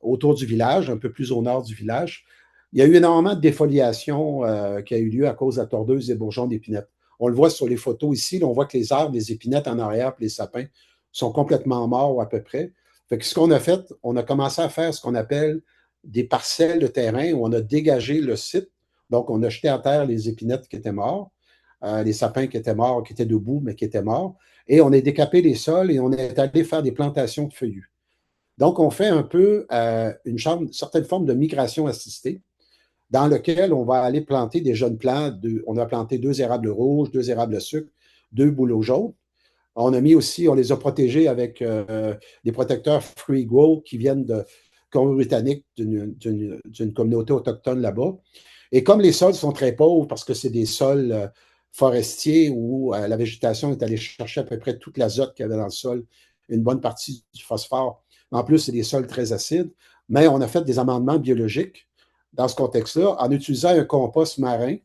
autour du village, un peu plus au nord du village, il y a eu énormément de défoliation qui a eu lieu à cause de la tordeuse des bourgeons d'épinette. On le voit sur les photos ici, là, on voit que les arbres, les épinettes en arrière, puis les sapins sont complètement morts à peu près. Fait que ce qu'on a fait, on a commencé à faire ce qu'on appelle des parcelles de terrain où on a dégagé le site. Donc, on a jeté à terre les épinettes qui étaient morts, les sapins qui étaient morts, qui étaient debout, mais qui étaient morts. Et on a décapé les sols et on est allé faire des plantations de feuillus. Donc, on fait un peu une certaine forme de migration assistée dans lequel on va aller planter des jeunes plants. On a planté 2 érables rouges, 2 érables à sucre, 2 bouleaux jaunes. On a mis aussi, on les a protégés avec des protecteurs Free Grow qui viennent de Colombie-Britannique, d'une communauté autochtone là-bas. Et comme les sols sont très pauvres, parce que c'est des sols forestiers où la végétation est allée chercher à peu près toute l'azote qu'il y avait dans le sol, une bonne partie du phosphore. En plus, c'est des sols très acides, mais on a fait des amendements biologiques dans ce contexte-là en utilisant un compost marin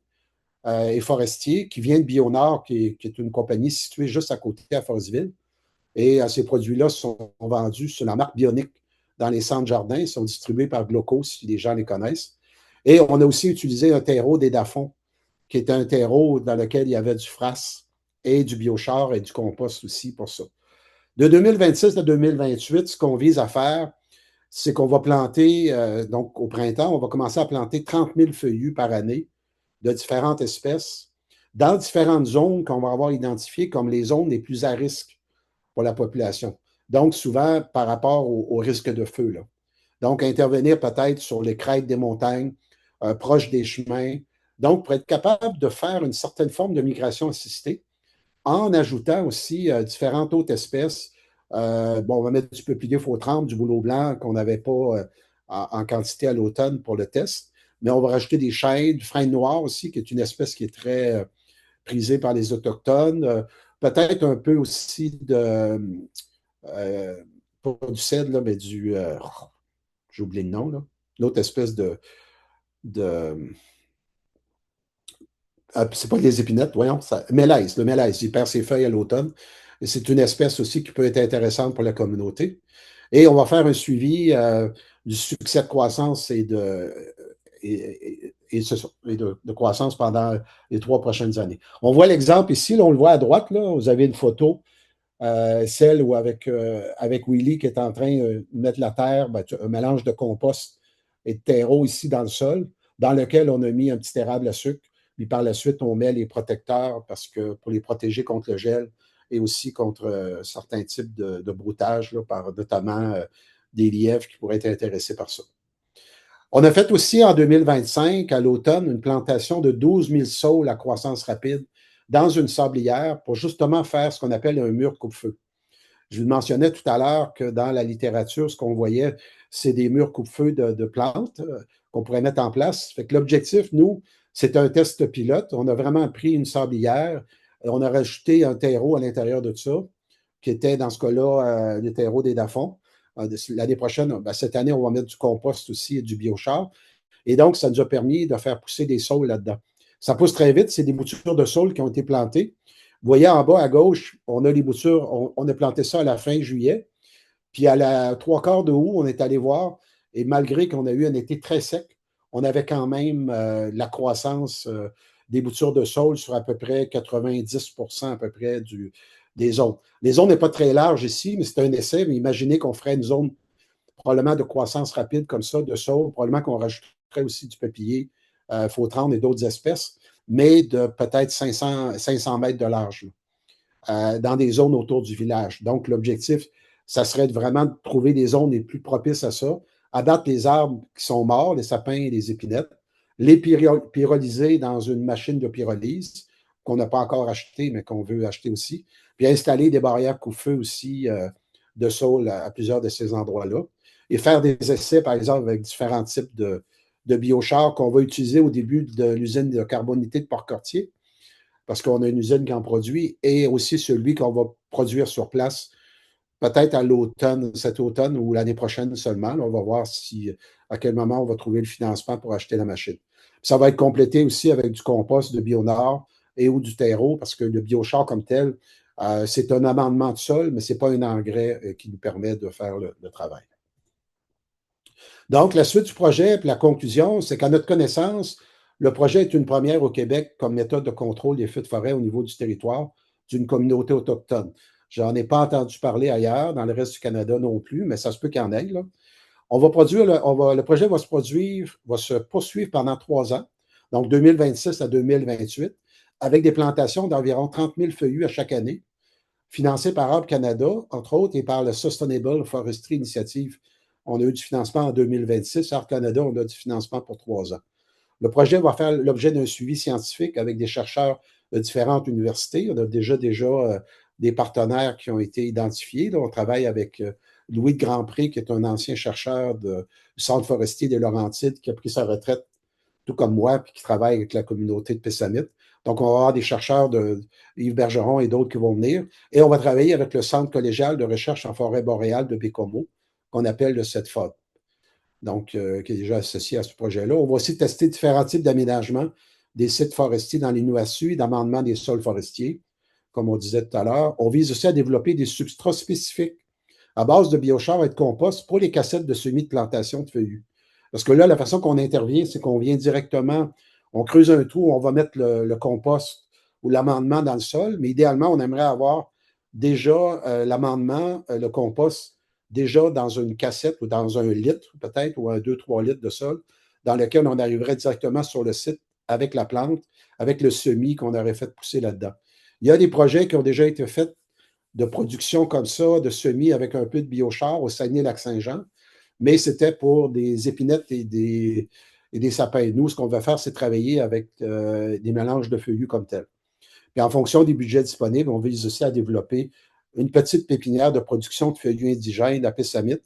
et forestier qui vient de Bionord, qui est une compagnie située juste à côté à Forestville. Et ces produits-là sont vendus sur la marque Bionic dans les centres jardins. Ils sont distribués par Gloco, si les gens les connaissent. Et on a aussi utilisé un terreau d'Édafon, qui était un terreau dans lequel il y avait du frasse et du biochar et du compost aussi pour ça. De 2026 à 2028, ce qu'on vise à faire, c'est qu'on va planter, donc au printemps, on va commencer à planter 30 000 feuillus par année de différentes espèces dans différentes zones qu'on va avoir identifiées comme les zones les plus à risque pour la population. Donc, souvent par rapport au risque de feu, là. Donc, intervenir peut-être sur les crêtes des montagnes, proches des chemins. Donc, pour être capable de faire une certaine forme de migration assistée, en ajoutant aussi différentes autres espèces. Bon, on va mettre du peuplier faux-trempe, du bouleau blanc qu'on n'avait pas en quantité à l'automne pour le test. Mais on va rajouter des chênes, du frêne noir aussi, qui est une espèce qui est très prisée par les Autochtones. Peut-être un peu aussi euh, pas du cèdre, là, mais j'ai oublié le nom, là. L'autre espèce de c'est pas des épinettes, voyons, mélèze, le mélèze, il perd ses feuilles à l'automne. Et c'est une espèce aussi qui peut être intéressante pour la communauté. Et on va faire un suivi du succès de croissance et de croissance pendant les 3 prochaines années. On voit l'exemple ici, là, on le voit à droite, là, vous avez une photo, celle où avec Willy qui est en train de mettre la terre, ben, un mélange de compost et de terreau ici dans le sol, dans lequel on a mis un petit érable à sucre. Puis par la suite, on met les protecteurs parce que pour les protéger contre le gel et aussi contre certains types de broutage, là, par notamment des lièvres qui pourraient être intéressés par ça. On a fait aussi en 2025, à l'automne, une plantation de 12 000 saules à croissance rapide dans une sablière pour justement faire ce qu'on appelle un mur coupe-feu. Je vous mentionnais tout à l'heure que dans la littérature, ce qu'on voyait, c'est des murs coupe-feu de plantes qu'on pourrait mettre en place. Fait que l'objectif, nous, c'est un test pilote. On a vraiment pris une sablière, on a rajouté un terreau à l'intérieur de ça, qui était dans ce cas-là le terreau des dafons. L'année prochaine, ben, cette année, on va mettre du compost aussi et du biochar. Et donc, ça nous a permis de faire pousser des saules là-dedans. Ça pousse très vite, c'est des boutures de saules qui ont été plantées. Vous voyez en bas à gauche, on a les boutures, on a planté ça à la fin juillet. Puis à la 3 quarts de août, on est allé voir, et malgré qu'on a eu un été très sec, on avait quand même la croissance des boutures de saules sur à peu près 90 à peu près des zones. Les zones n'est pas très large ici, mais c'est un essai. Mais imaginez qu'on ferait une zone probablement de croissance rapide comme ça, de saules, probablement qu'on rajouterait aussi du peuplier, faux-trempe et d'autres espèces, mais de peut-être 500 mètres de large, dans des zones autour du village. Donc, l'objectif, ça serait vraiment de trouver des zones les plus propices à ça, abattre les arbres qui sont morts, les sapins et les épinettes, les pyrolyser dans une machine de pyrolyse qu'on n'a pas encore achetée, mais qu'on veut acheter aussi, puis installer des barrières coupe-feu aussi de saules à plusieurs de ces endroits-là, et faire des essais, par exemple, avec différents types de biochar qu'on va utiliser au début de l'usine de carbonité de Port-Cartier, parce qu'on a une usine qui en produit, et aussi celui qu'on va produire sur place, peut-être à l'automne, cet automne ou l'année prochaine seulement. Là, on va voir à quel moment on va trouver le financement pour acheter la machine. Ça va être complété aussi avec du compost de Bionord et ou du terreau, parce que le biochar comme tel, c'est un amendement de sol, mais ce n'est pas un engrais qui nous permet de faire le travail. Donc, la suite du projet, puis la conclusion, c'est qu'à notre connaissance, le projet est une première au Québec comme méthode de contrôle des feux de forêt au niveau du territoire d'une communauté autochtone. J'en ai pas entendu parler ailleurs, dans le reste du Canada non plus, mais ça se peut qu'il y en ait, là. On va produire, le projet va se produire, va se poursuivre pendant 3 ans, donc 2026 à 2028, avec des plantations d'environ 30 000 feuillus à chaque année, financées par Arbre Canada, entre autres, et par le Sustainable Forestry Initiative. On a eu du financement en 2026. Arbre Canada, on a du financement pour 3 ans. Le projet va faire l'objet d'un suivi scientifique avec des chercheurs de différentes universités. On a déjà des partenaires qui ont été identifiés. Là, on travaille avec Louis de Grandpré, qui est un ancien chercheur du Centre forestier des Laurentides, qui a pris sa retraite, tout comme moi, puis qui travaille avec la communauté de Pessamit. Donc, on va avoir des chercheurs de Yves Bergeron et d'autres qui vont venir. Et on va travailler avec le Centre collégial de recherche en forêt boréale de Bécomo, qu'on appelle le CETFOD, donc qui est déjà associé à ce projet-là. On va aussi tester différents types d'aménagement des sites forestiers dans l'Inuassu et d'amendement des sols forestiers, comme on disait tout à l'heure. On vise aussi à développer des substrats spécifiques à base de biochar et de compost pour les cassettes de semis de plantation de feuillus. Parce que là, la façon qu'on intervient, c'est qu'on vient directement, on creuse un trou, on va mettre le compost ou l'amendement dans le sol, mais idéalement, on aimerait avoir déjà l'amendement, le compost, déjà dans une cassette ou dans un litre peut-être, ou un 2-3 litres de sol, dans lequel on arriverait directement sur le site avec la plante, avec le semis qu'on aurait fait pousser là-dedans. Il y a des projets qui ont déjà été faits de production comme ça, de semis avec un peu de biochar au Saguenay-Lac-Saint-Jean, mais c'était pour des épinettes et des sapins. Nous, ce qu'on va faire, c'est travailler avec des mélanges de feuillus comme tel. Puis en fonction des budgets disponibles, on vise aussi à développer une petite pépinière de production de feuillus indigènes à Pessamit,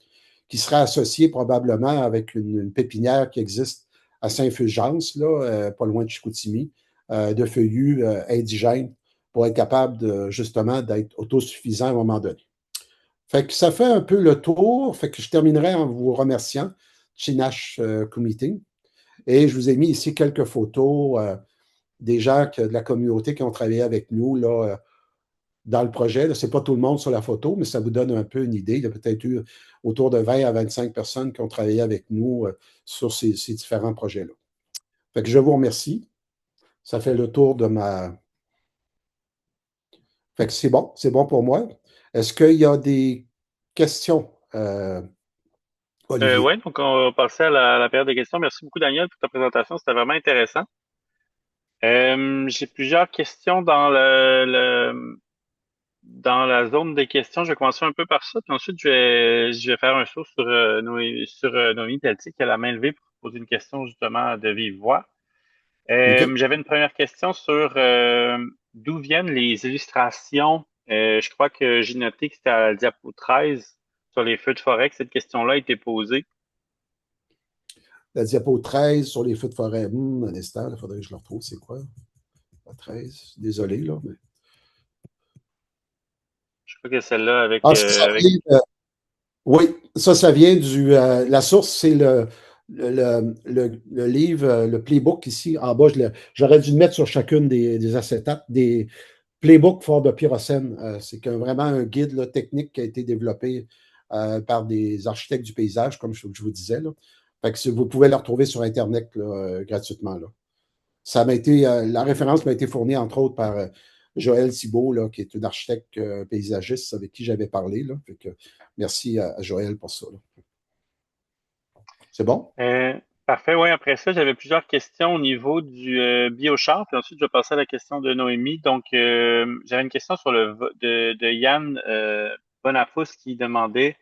qui sera associée probablement avec une pépinière qui existe à Saint-Fulgence, là, pas loin de Chicoutimi, de feuillus indigènes pour être capable justement d'être autosuffisant à un moment donné. Fait que ça fait un peu le tour. Fait que je terminerai en vous remerciant, Chinash Committee. Et je vous ai mis ici quelques photos des gens de la communauté qui ont travaillé avec nous là, dans le projet. Ce n'est pas tout le monde sur la photo, mais ça vous donne un peu une idée. Il y a peut-être eu autour de 20 à 25 personnes qui ont travaillé avec nous sur ces différents projets-là. Fait que je vous remercie. Ça fait le tour de ma. Fait que c'est bon pour moi. Est-ce qu'il y a des questions, Olivier? Oui, donc on va passer à la période de questions. Merci beaucoup, Daniel, pour ta présentation. C'était vraiment intéressant. J'ai plusieurs questions dans la zone des questions. Je vais commencer un peu par ça, puis ensuite je vais faire un saut sur Noémie Pelletier qui a la main levée pour poser une question justement de vive voix. OK. J'avais une première question sur d'où viennent les illustrations. Je crois que j'ai noté que c'était à la diapo 13 sur les feux de forêt que cette question-là a été posée. La diapo 13 sur les feux de forêt. Un instant, il faudrait que je le retrouve. C'est quoi? La 13. Désolé, là. Mais... Je crois que celle-là avec, Ah, ça avec... vient, oui, ça vient du. La source, c'est le livre, le playbook ici. En bas, j'aurais dû le mettre sur chacune des acétates, des playbooks for de Pyrocène. C'est vraiment un guide là, technique qui a été développé par des architectes du paysage, comme je vous disais. Là. Fait que vous pouvez le retrouver sur Internet là, gratuitement. Là. La référence m'a été fournie, entre autres, par Joël Thibault, là, qui est une architecte paysagiste avec qui j'avais parlé. Là. Fait que, merci à Joël pour ça. Là. C'est bon? Euh, Parfait, oui. Après ça, j'avais plusieurs questions au niveau du biochar, puis ensuite je vais passer à la question de Noémie. Donc, j'avais une question sur de Yann Bonafous qui demandait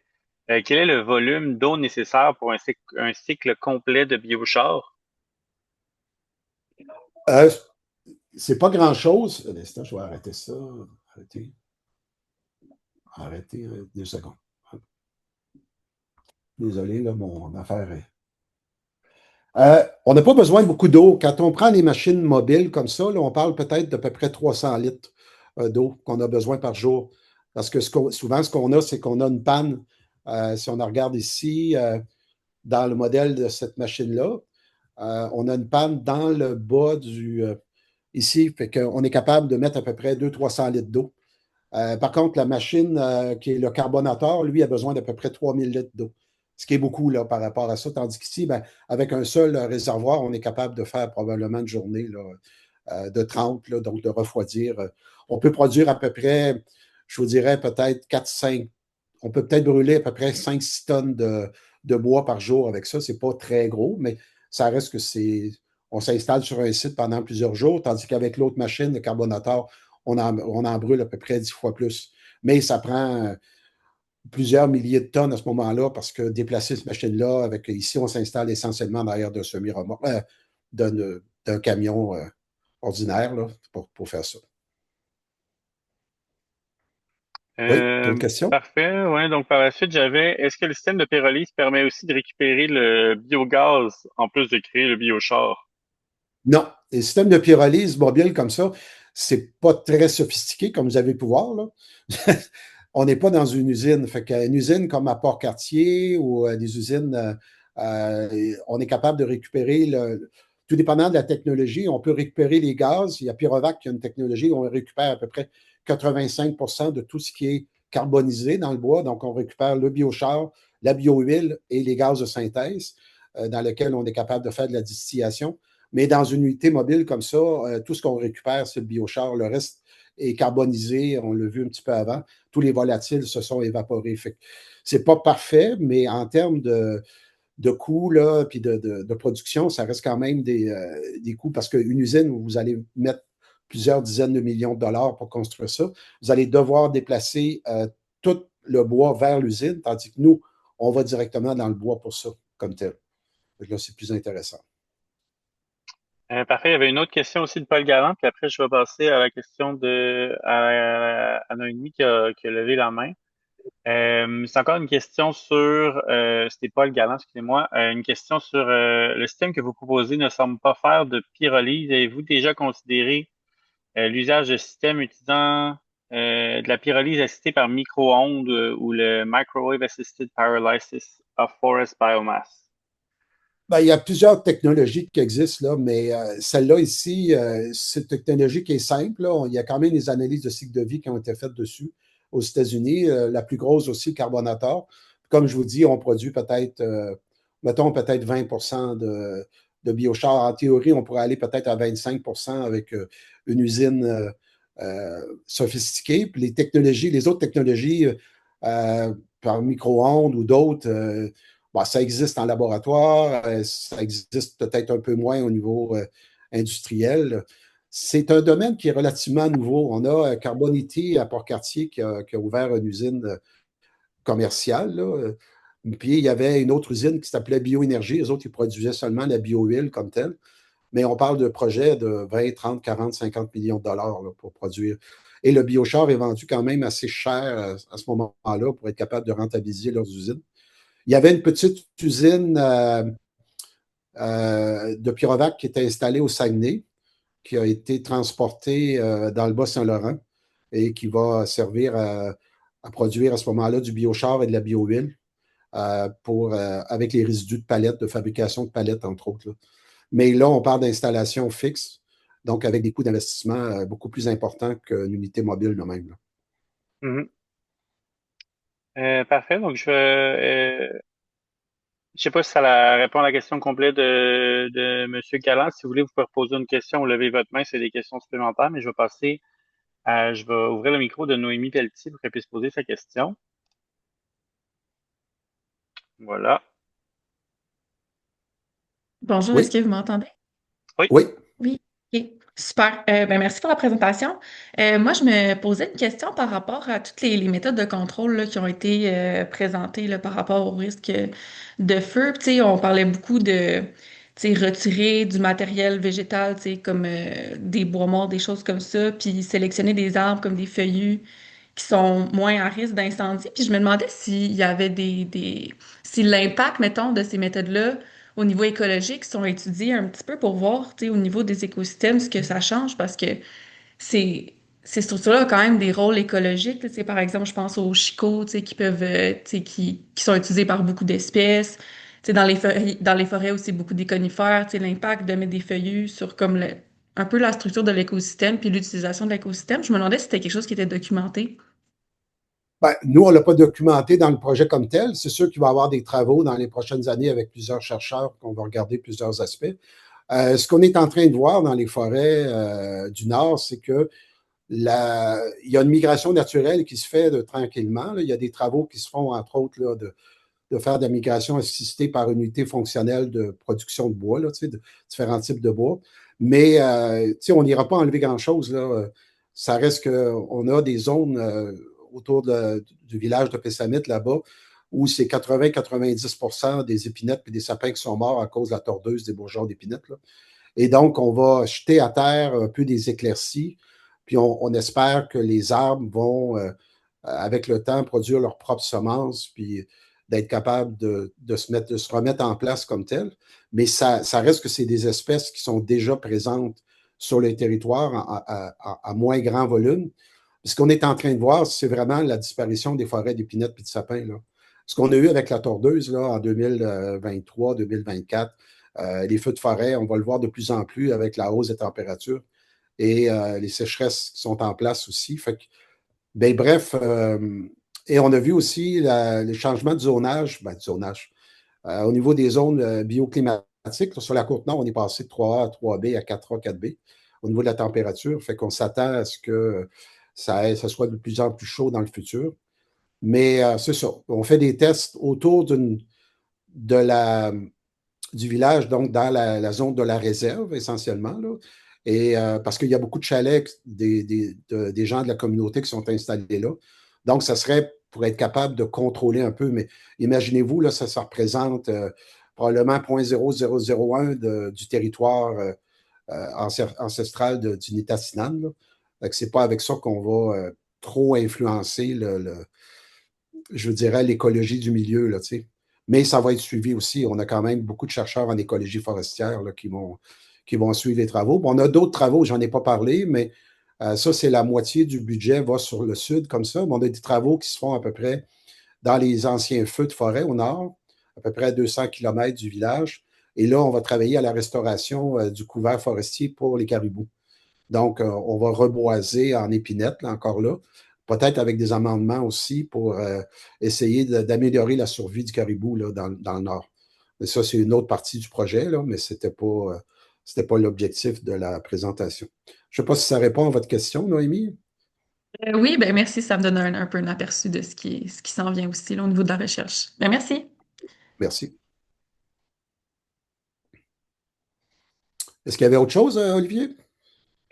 quel est le volume d'eau nécessaire pour un cycle complet de biochar? Euh, c'est pas grand-chose. Un instant, je vais arrêter ça. Arrêter. Arrêter 2 secondes. Désolé, là, mon affaire est. On n'a pas besoin de beaucoup d'eau. Quand on prend les machines mobiles comme ça, là, on parle peut-être d'à peu près 300 litres d'eau qu'on a besoin par jour. Parce que souvent, ce qu'on a, c'est qu'on a une panne. Si on en regarde ici, dans le modèle de cette machine-là, on a une panne dans le bas ici, fait qu'on est capable de mettre à peu près 200-300 litres d'eau. Par contre, la machine qui est le carbonateur, lui, a besoin d'à peu près 3000 litres d'eau. ce qui est beaucoup là, par rapport à ça. Tandis qu'ici, ben, avec un seul réservoir, on est capable de faire probablement une journée là, de 30, là, donc de refroidir. On peut produire à peu près, je vous dirais peut-être 4-5, on peut peut-être brûler à peu près 5-6 tonnes de bois par jour avec ça. C'est pas très gros, mais ça reste que c'est. On s'installe sur un site pendant plusieurs jours, tandis qu'avec l'autre machine, le carbonateur, on en brûle à peu près 10 fois plus. Mais ça prend plusieurs milliers de tonnes à ce moment-là parce que déplacer cette machine-là, avec ici, on s'installe essentiellement derrière d'un semi-remorque, d'un camion ordinaire là, pour faire ça. Oui, Euh, d'autres questions? Parfait. Ouais, donc par la suite, est-ce que le système de pyrolyse permet aussi de récupérer le biogaz en plus de créer le biochar? Non. Les systèmes de pyrolyse mobile comme ça, c'est pas très sophistiqué, comme vous avez pu voir, là. On n'est pas dans une usine. Fait qu'une usine comme à Port-Cartier ou des usines, on est capable de récupérer tout dépendant de la technologie, on peut récupérer les gaz. Il y a Pyrovac qui a une technologie où on récupère à peu près 85 de tout ce qui est carbonisé dans le bois. Donc, on récupère le biochar, la biohuile et les gaz de synthèse dans lesquels on est capable de faire de la distillation. Mais dans une unité mobile comme ça, tout ce qu'on récupère, c'est le biochar. Le reste est carbonisé. On l'a vu un petit peu avant. Tous les volatiles se sont évaporés. C'est pas parfait, mais en termes de coûts, là, puis de production, ça reste quand même des coûts parce qu'une usine où vous allez mettre plusieurs dizaines de millions de dollars pour construire ça, vous allez devoir déplacer tout le bois vers l'usine, tandis que nous, on va directement dans le bois pour ça, comme tel. Donc là, c'est plus intéressant. Parfait. Il y avait une autre question aussi de Paul Galland, puis après, je vais passer à la question à Noémie qui a levé la main. C'est encore une question c'était Paul Galland, excusez-moi, une question sur le système que vous proposez ne semble pas faire de pyrolyse. Avez-vous déjà considéré l'usage de systèmes utilisant de la pyrolyse assistée par micro-ondes ou le Microwave Assisted Pyrolysis of Forest Biomass? Ben, il y a plusieurs technologies qui existent, là, mais celle-là ici, c'est une technologie qui est simple. Là. Il y a quand même des analyses de cycle de vie qui ont été faites dessus aux États-Unis. La plus grosse aussi, Carbonator. Comme je vous dis, on produit peut-être, mettons, peut-être 20 de biochar. En théorie, on pourrait aller peut-être à 25 avec une usine sophistiquée. Puis les autres technologies, par micro-ondes ou d'autres, bon, ça existe en laboratoire, ça existe peut-être un peu moins au niveau industriel. C'est un domaine qui est relativement nouveau. On a Carbonity à Port-Cartier qui a ouvert une usine commerciale, là. Puis il y avait une autre usine qui s'appelait Bioénergie. Les autres, ils produisaient seulement la biohuile comme telle. Mais on parle de projets de 20, 30, 40, 50 millions de dollars là, pour produire. Et le biochar est vendu quand même assez cher à ce moment-là pour être capable de rentabiliser leurs usines. Il y avait une petite usine de Pyrovac qui était installée au Saguenay, qui a été transportée dans le Bas-Saint-Laurent et qui va servir à produire à ce moment-là du biochar et de la biohuile avec les résidus de palettes, de fabrication de palettes, entre autres, là. Mais là, on parle d'installation fixe, donc avec des coûts d'investissement beaucoup plus importants qu'une unité mobile de même, là. Mhm. Parfait. Donc, je sais pas si répond à la question complète de Monsieur Galland. Si vous voulez, vous pouvez reposer une question ou lever votre main, c'est des questions supplémentaires, mais je vais ouvrir le micro de Noémie Pelletier pour qu'elle puisse poser sa question. Voilà. Bonjour, est-ce Oui, que vous m'entendez? Oui. oui, Oui, ok, super. Ben, merci pour la présentation. Moi, je me posais une question par rapport à toutes les méthodes de contrôle là, qui ont été présentées là, par rapport au risque de feu. Puis, tu sais, on parlait beaucoup de tu sais, retirer du matériel végétal, tu sais, comme des bois morts, des choses comme ça, puis sélectionner des arbres comme des feuillus qui sont moins à risque d'incendie. Puis je me demandais s'il y avait si l'impact, mettons, de ces méthodes-là au niveau écologique sont étudiés un petit peu pour voir, tu sais, au niveau des écosystèmes, ce que ça change, parce que ces, ces structures-là ont quand même des rôles écologiques. Là, tu sais, par exemple, je pense aux chicots, tu sais, qui peuvent, tu sais, qui sont utilisés par beaucoup d'espèces. Tu sais, dans les forêts aussi, beaucoup des conifères, tu sais, l'impact de mettre des feuillus sur comme un peu la structure de l'écosystème puis l'utilisation de l'écosystème. Je me demandais si c'était quelque chose qui était documenté. Ben, nous, on ne l'a pas documenté dans le projet comme tel. C'est sûr qu'il va y avoir des travaux dans les prochaines années avec plusieurs chercheurs qu'on va regarder plusieurs aspects. Ce qu'on est en train de voir dans les forêts du Nord, c'est que il y a une migration naturelle qui se fait tranquillement. Là. Il y a des travaux qui se font, entre autres, là, de faire de la migration assistée par une unité fonctionnelle de production de bois, là, de différents types de bois. Mais on n'ira pas enlever grand-chose. Là. Ça reste qu'on a des zones autour du village de Pessamit, là-bas, où c'est 80-90% des épinettes et des sapins qui sont morts à cause de la tordeuse des bourgeons d'épinettes. Là. Et donc, on va jeter à terre un peu des éclaircies, puis on espère que les arbres vont, avec le temps, produire leurs propres semences, puis d'être capables de se remettre en place comme tel. Mais ça reste que c'est des espèces qui sont déjà présentes sur les territoires à moins grand volume. Ce qu'on est en train de voir, c'est vraiment la disparition des forêts d'épinettes et de sapins. Là. Ce qu'on a eu avec la tordeuse là, en 2023-2024, les feux de forêt, on va le voir de plus en plus avec la hausse des températures et les sécheresses qui sont en place aussi. Fait que, ben, bref, et on a vu aussi les changements de zonage, au niveau des zones bioclimatiques. Là, sur la côte nord, on est passé de 3A à 3B à 4A, 4B au niveau de la température. Fait qu'on s'attend à ce que ça soit de plus en plus chaud dans le futur. Mais c'est ça. On fait des tests autour de la, du village, donc dans la zone de la réserve essentiellement. Là. Et parce qu'il y a beaucoup de chalets des gens de la communauté qui sont installés là. Donc, ça serait pour être capable de contrôler un peu, mais imaginez-vous, là, ça représente probablement 0,0001 du territoire ancestral du Nitassinan. Ce n'est pas avec ça qu'on va trop influencer je dirais, l'écologie du milieu, là, tu sais. Mais ça va être suivi aussi. On a quand même beaucoup de chercheurs en écologie forestière là, qui vont suivre les travaux. Bon, on a d'autres travaux, j'en ai pas parlé, mais ça, c'est la moitié du budget va sur le sud comme ça. Mais on a des travaux qui se font à peu près dans les anciens feux de forêt au nord, à peu près à 200 km du village. Et là, on va travailler à la restauration du couvert forestier pour les caribous. Donc, on va reboiser en épinette, là, encore là, peut-être avec des amendements aussi pour essayer d'améliorer la survie du caribou là, dans le nord. Mais ça, c'est une autre partie du projet, là, mais c'était pas l'objectif de la présentation. Je ne sais pas si ça répond à votre question, Noémie. Oui, ben merci, ça me donne un peu un aperçu de ce qui s'en vient aussi là, au niveau de la recherche. Ben merci. Merci. Est-ce qu'il y avait autre chose, Olivier?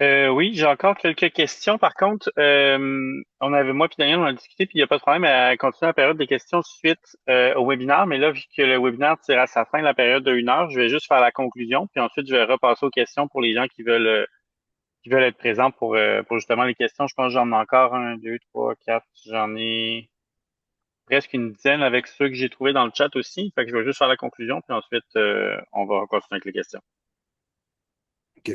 Oui, j'ai encore quelques questions. Par contre, moi puis Daniel, on a discuté, puis il n'y a pas de problème à continuer la période des questions suite au webinaire. Mais là, vu que le webinaire tire à sa fin, la période de 1 heure, je vais juste faire la conclusion, puis ensuite, je vais repasser aux questions pour les gens qui veulent être présents pour justement les questions. Je pense que j'en ai encore un, deux, trois, quatre. J'en ai presque une dizaine avec ceux que j'ai trouvés dans le chat aussi. Fait que je vais juste faire la conclusion, puis ensuite, on va continuer avec les questions. OK.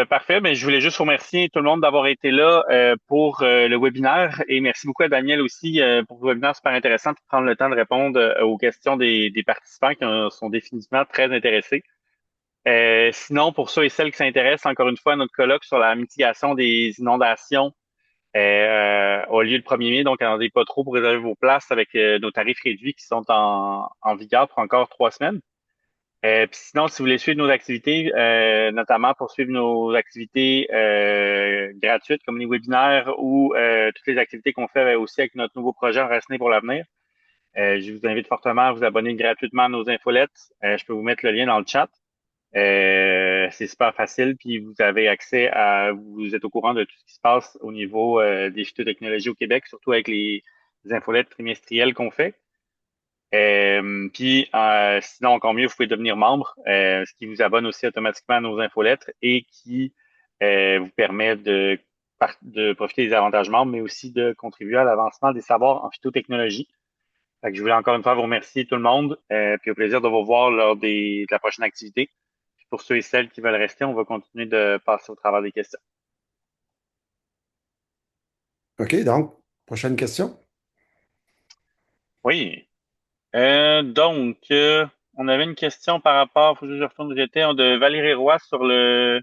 Parfait. Mais je voulais juste remercier tout le monde d'avoir été là pour le webinaire et merci beaucoup à Daniel aussi pour le webinaire super intéressant pour prendre le temps de répondre aux questions des participants qui sont définitivement très intéressés. Sinon, pour ceux et celles qui s'intéressent encore une fois à notre colloque sur la mitigation des inondations au lieu le 1er mai, donc attendez pas trop pour réserver vos places avec nos tarifs réduits qui sont en vigueur pour encore 3 semaines. Puis sinon, si vous voulez suivre nos activités, notamment pour suivre nos activités gratuites comme les webinaires ou toutes les activités qu'on fait aussi avec notre nouveau projet Enraciné pour l'avenir, je vous invite fortement à vous abonner gratuitement à nos infolettes. Je peux vous mettre le lien dans le chat. C'est super facile, puis vous avez accès vous êtes au courant de tout ce qui se passe au niveau des phytotechnologies au Québec, surtout avec les infolettes trimestrielles qu'on fait. Sinon, encore mieux, vous pouvez devenir membre, ce qui vous abonne aussi automatiquement à nos infolettres et qui vous permet de profiter des avantages membres, mais aussi de contribuer à l'avancement des savoirs en phytotechnologie. Fait que je voulais encore une fois vous remercier tout le monde, puis au plaisir de vous revoir lors de la prochaine activité. Puis pour ceux et celles qui veulent rester, on va continuer de passer au travers des questions. OK, donc, prochaine question. Oui. On avait une question par rapport, faut que je retourne où j'étais, de Valérie Roy sur euh,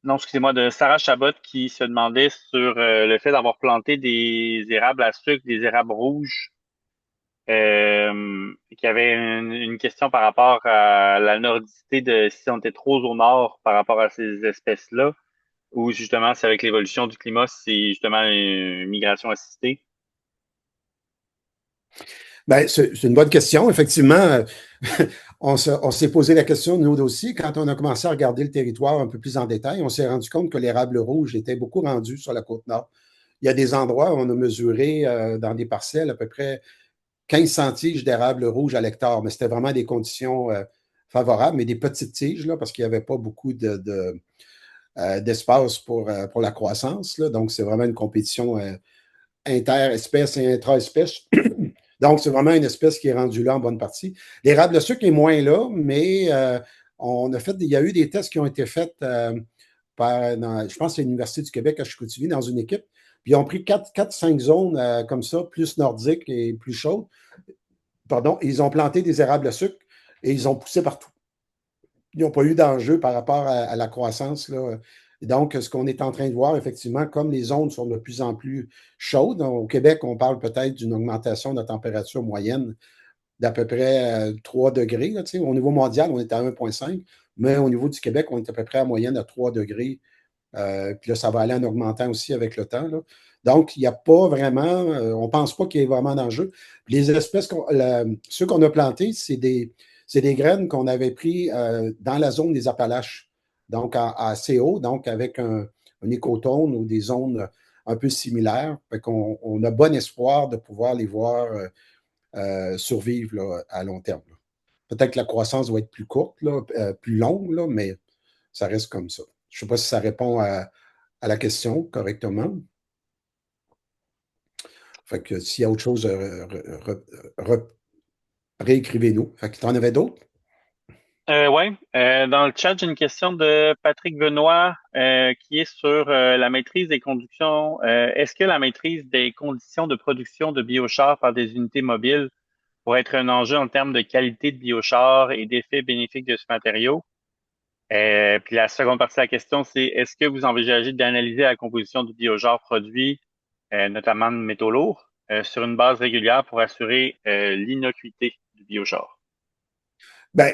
non, excusez-moi, de Sarah Chabot qui se demandait sur le fait d'avoir planté des érables à sucre, des érables rouges, qui avait une question par rapport à la nordicité de si on était trop au nord par rapport à ces espèces-là, ou justement, c'est avec l'évolution du climat, c'est justement une migration assistée. Ben, c'est une bonne question. Effectivement, on s'est posé la question, nous aussi, quand on a commencé à regarder le territoire un peu plus en détail, on s'est rendu compte que l'érable rouge était beaucoup rendu sur la côte nord. Il y a des endroits où on a mesuré dans des parcelles à peu près 15 centiges d'érable rouge à l'hectare, mais c'était vraiment des conditions favorables, mais des petites tiges, là, parce qu'il n'y avait pas beaucoup d'espace pour la croissance. Là. Donc, c'est vraiment une compétition interespèces et intra-espèces. Donc, c'est vraiment une espèce qui est rendue là en bonne partie. L'érable à sucre est moins là, mais il y a eu des tests qui ont été faits je pense, à l'Université du Québec à Chicoutimi, dans une équipe. Puis ils ont pris 4-5 zones comme ça, plus nordiques et plus chaudes. Pardon, et ils ont planté des érables à sucre et ils ont poussé partout. Ils n'ont pas eu d'enjeu par rapport à la croissance. Là. Et donc, ce qu'on est en train de voir, effectivement, comme les zones sont de plus en plus chaudes, au Québec, on parle peut-être d'une augmentation de la température moyenne d'à peu près 3 degrés. Là, au niveau mondial, on est à 1,5, mais au niveau du Québec, on est à peu près à moyenne à 3 degrés. Puis là, ça va aller en augmentant aussi avec le temps. Là. Donc, il n'y a pas vraiment, on ne pense pas qu'il y ait vraiment d'enjeu. Les espèces, ceux qu'on a plantés, c'est des graines qu'on avait pris dans la zone des Appalaches, donc assez haut, donc avec un écotone ou des zones un peu similaires. Fait qu'on on a bon espoir de pouvoir les voir survivre là, à long terme. Là. Peut-être que la croissance va être plus courte, là, plus longue, là, mais ça reste comme ça. Je ne sais pas si ça répond à la question correctement. Fait que s'il y a autre chose, réécrivez-nous. Fait que tu en avais d'autres? Ouais, dans le chat, j'ai une question de Patrick Benoît qui est sur la maîtrise des conductions. Est-ce que la maîtrise des conditions de production de biochar par des unités mobiles pourrait être un enjeu en termes de qualité de biochar et d'effets bénéfiques de ce matériau? Puis la seconde partie de la question, c'est est-ce que vous envisagez d'analyser la composition du biochar produit, notamment de métaux lourds, sur une base régulière pour assurer l'innocuité du biochar? Ben,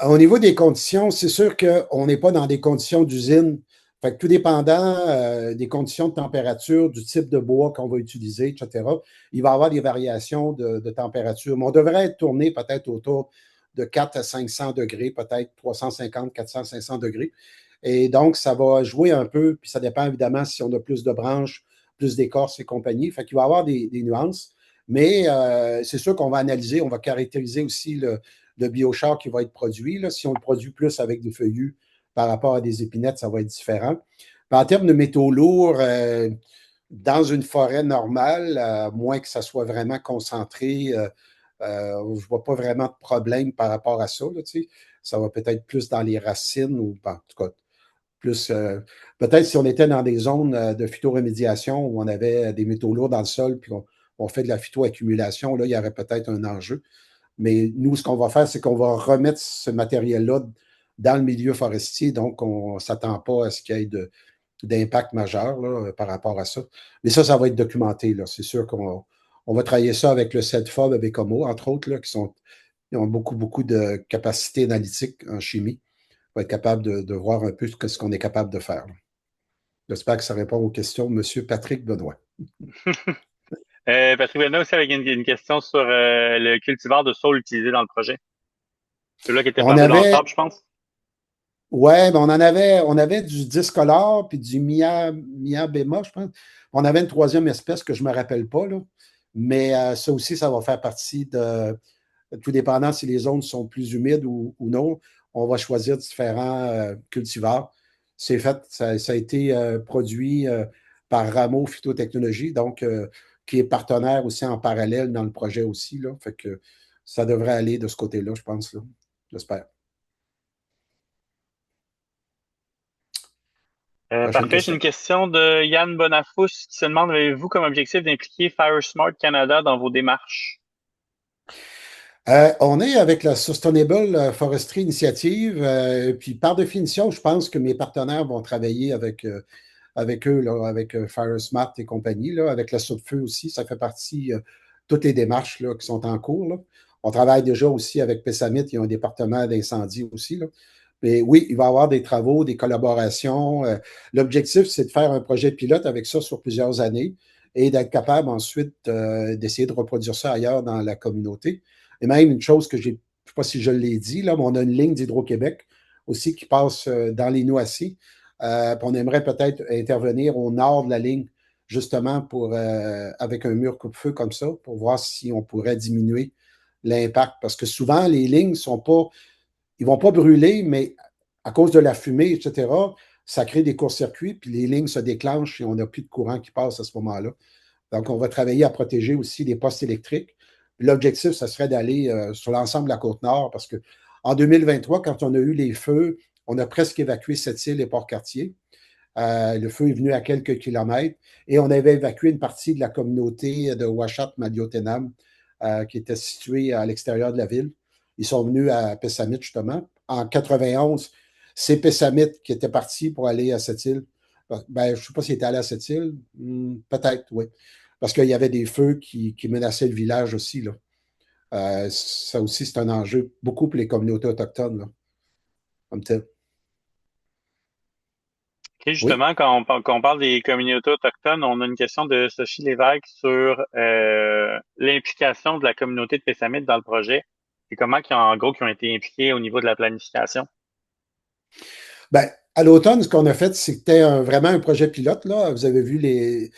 au niveau des conditions, c'est sûr qu'on n'est pas dans des conditions d'usine. Fait que tout dépendant des conditions de température, du type de bois qu'on va utiliser, etc., il va y avoir des variations de température. Mais on devrait être tourné peut-être autour de 4 à 500 degrés, peut-être 350, 400, 500 degrés. Et donc, ça va jouer un peu, puis ça dépend évidemment si on a plus de branches, plus d'écorces et compagnie. Fait qu'il va y avoir des nuances. Mais c'est sûr qu'on va analyser, on va caractériser aussi le biochar qui va être produit. Là. Si on le produit plus avec des feuillus par rapport à des épinettes, ça va être différent. Puis en termes de métaux lourds, dans une forêt normale, à moins que ça soit vraiment concentré, je ne vois pas vraiment de problème par rapport à ça. Là, ça va peut-être plus dans les racines ou en tout cas plus peut-être si on était dans des zones de phytoremédiation où on avait des métaux lourds dans le sol, puis on fait de la phytoaccumulation, là, il y aurait peut-être un enjeu. Mais nous, ce qu'on va faire, c'est qu'on va remettre ce matériel-là dans le milieu forestier, donc on ne s'attend pas à ce qu'il y ait d'impact majeur là, par rapport à ça. Mais ça va être documenté. Là. C'est sûr qu'on va travailler ça avec le CEDFOB, avec Homo, entre autres, là, qui ont beaucoup, beaucoup de capacités analytiques en chimie. On va être capable de voir un peu ce qu'on est capable de faire. Là. J'espère que ça répond aux questions de M. Patrick Benoît. Patrick Benoît aussi avec une question sur le cultivar de saule utilisé dans le projet. Celui-là qui était On planté dans le avait, sable, je pense. ouais, ben on avait du discolore puis du Mia-Bema, je pense. On avait une troisième espèce que je ne me rappelle pas, là. Mais ça aussi, ça va faire partie tout dépendant si les zones sont plus humides ou non, on va choisir différents cultivars. C'est fait, ça a été produit par Rameau Phytotechnologie, donc qui est partenaire aussi en parallèle dans le projet aussi, là. Fait que ça devrait aller de ce côté-là, je pense, là. J'espère. Prochaine Parfait. J'ai question. une question de Yann Bonafous qui se demande, avez-vous comme objectif d'impliquer FireSmart Canada dans vos démarches? On est avec la Sustainable Forestry Initiative, puis par définition, je pense que mes partenaires vont travailler avec eux, là, avec FireSmart et compagnie, là, avec la Feu aussi. Ça fait partie toutes les démarches là, qui sont en cours. Là. On travaille déjà aussi avec Pessamit, ils ont un département d'incendie aussi. Là. Mais oui, il va y avoir des travaux, des collaborations. L'objectif, c'est de faire un projet pilote avec ça sur plusieurs années et d'être capable ensuite d'essayer de reproduire ça ailleurs dans la communauté. Et même une chose que j'ai, je ne sais pas si je l'ai dit, là, mais on a une ligne d'Hydro-Québec aussi qui passe dans les Noisy. On aimerait peut-être intervenir au nord de la ligne, justement avec un mur coupe-feu comme ça, pour voir si on pourrait diminuer l'impact. Parce que souvent, les lignes sont pas, ils vont pas brûler, mais à cause de la fumée, etc., ça crée des courts-circuits, puis les lignes se déclenchent et on n'a plus de courant qui passe à ce moment-là. Donc, on va travailler à protéger aussi les postes électriques. L'objectif, ce serait d'aller sur l'ensemble de la Côte-Nord parce qu'en 2023, quand on a eu les feux, on a presque évacué Sept-Îles et Port-Cartier. Le feu est venu à quelques kilomètres et on avait évacué une partie de la communauté de Ouachat-Maliotenam qui était située à l'extérieur de la ville. Ils sont venus à Pessamit, justement. En 91, c'est Pessamit qui était parti pour aller à Sept-Îles. Ben, je ne sais pas s'il était allé à Sept-Îles. Peut-être, oui. Parce qu'il y avait des feux qui menaçaient le village aussi. Là. Ça aussi, c'est un enjeu beaucoup pour les communautés autochtones, là, comme tel. Et Oui. justement, quand on parle des communautés autochtones, on a une question de Sophie Lévesque sur l'implication de la communauté de Pessamit dans le projet et comment en gros qui ont été impliqués au niveau de la planification. Ben, à l'automne, ce qu'on a fait, c'était vraiment un projet pilote. Là. Vous avez vu les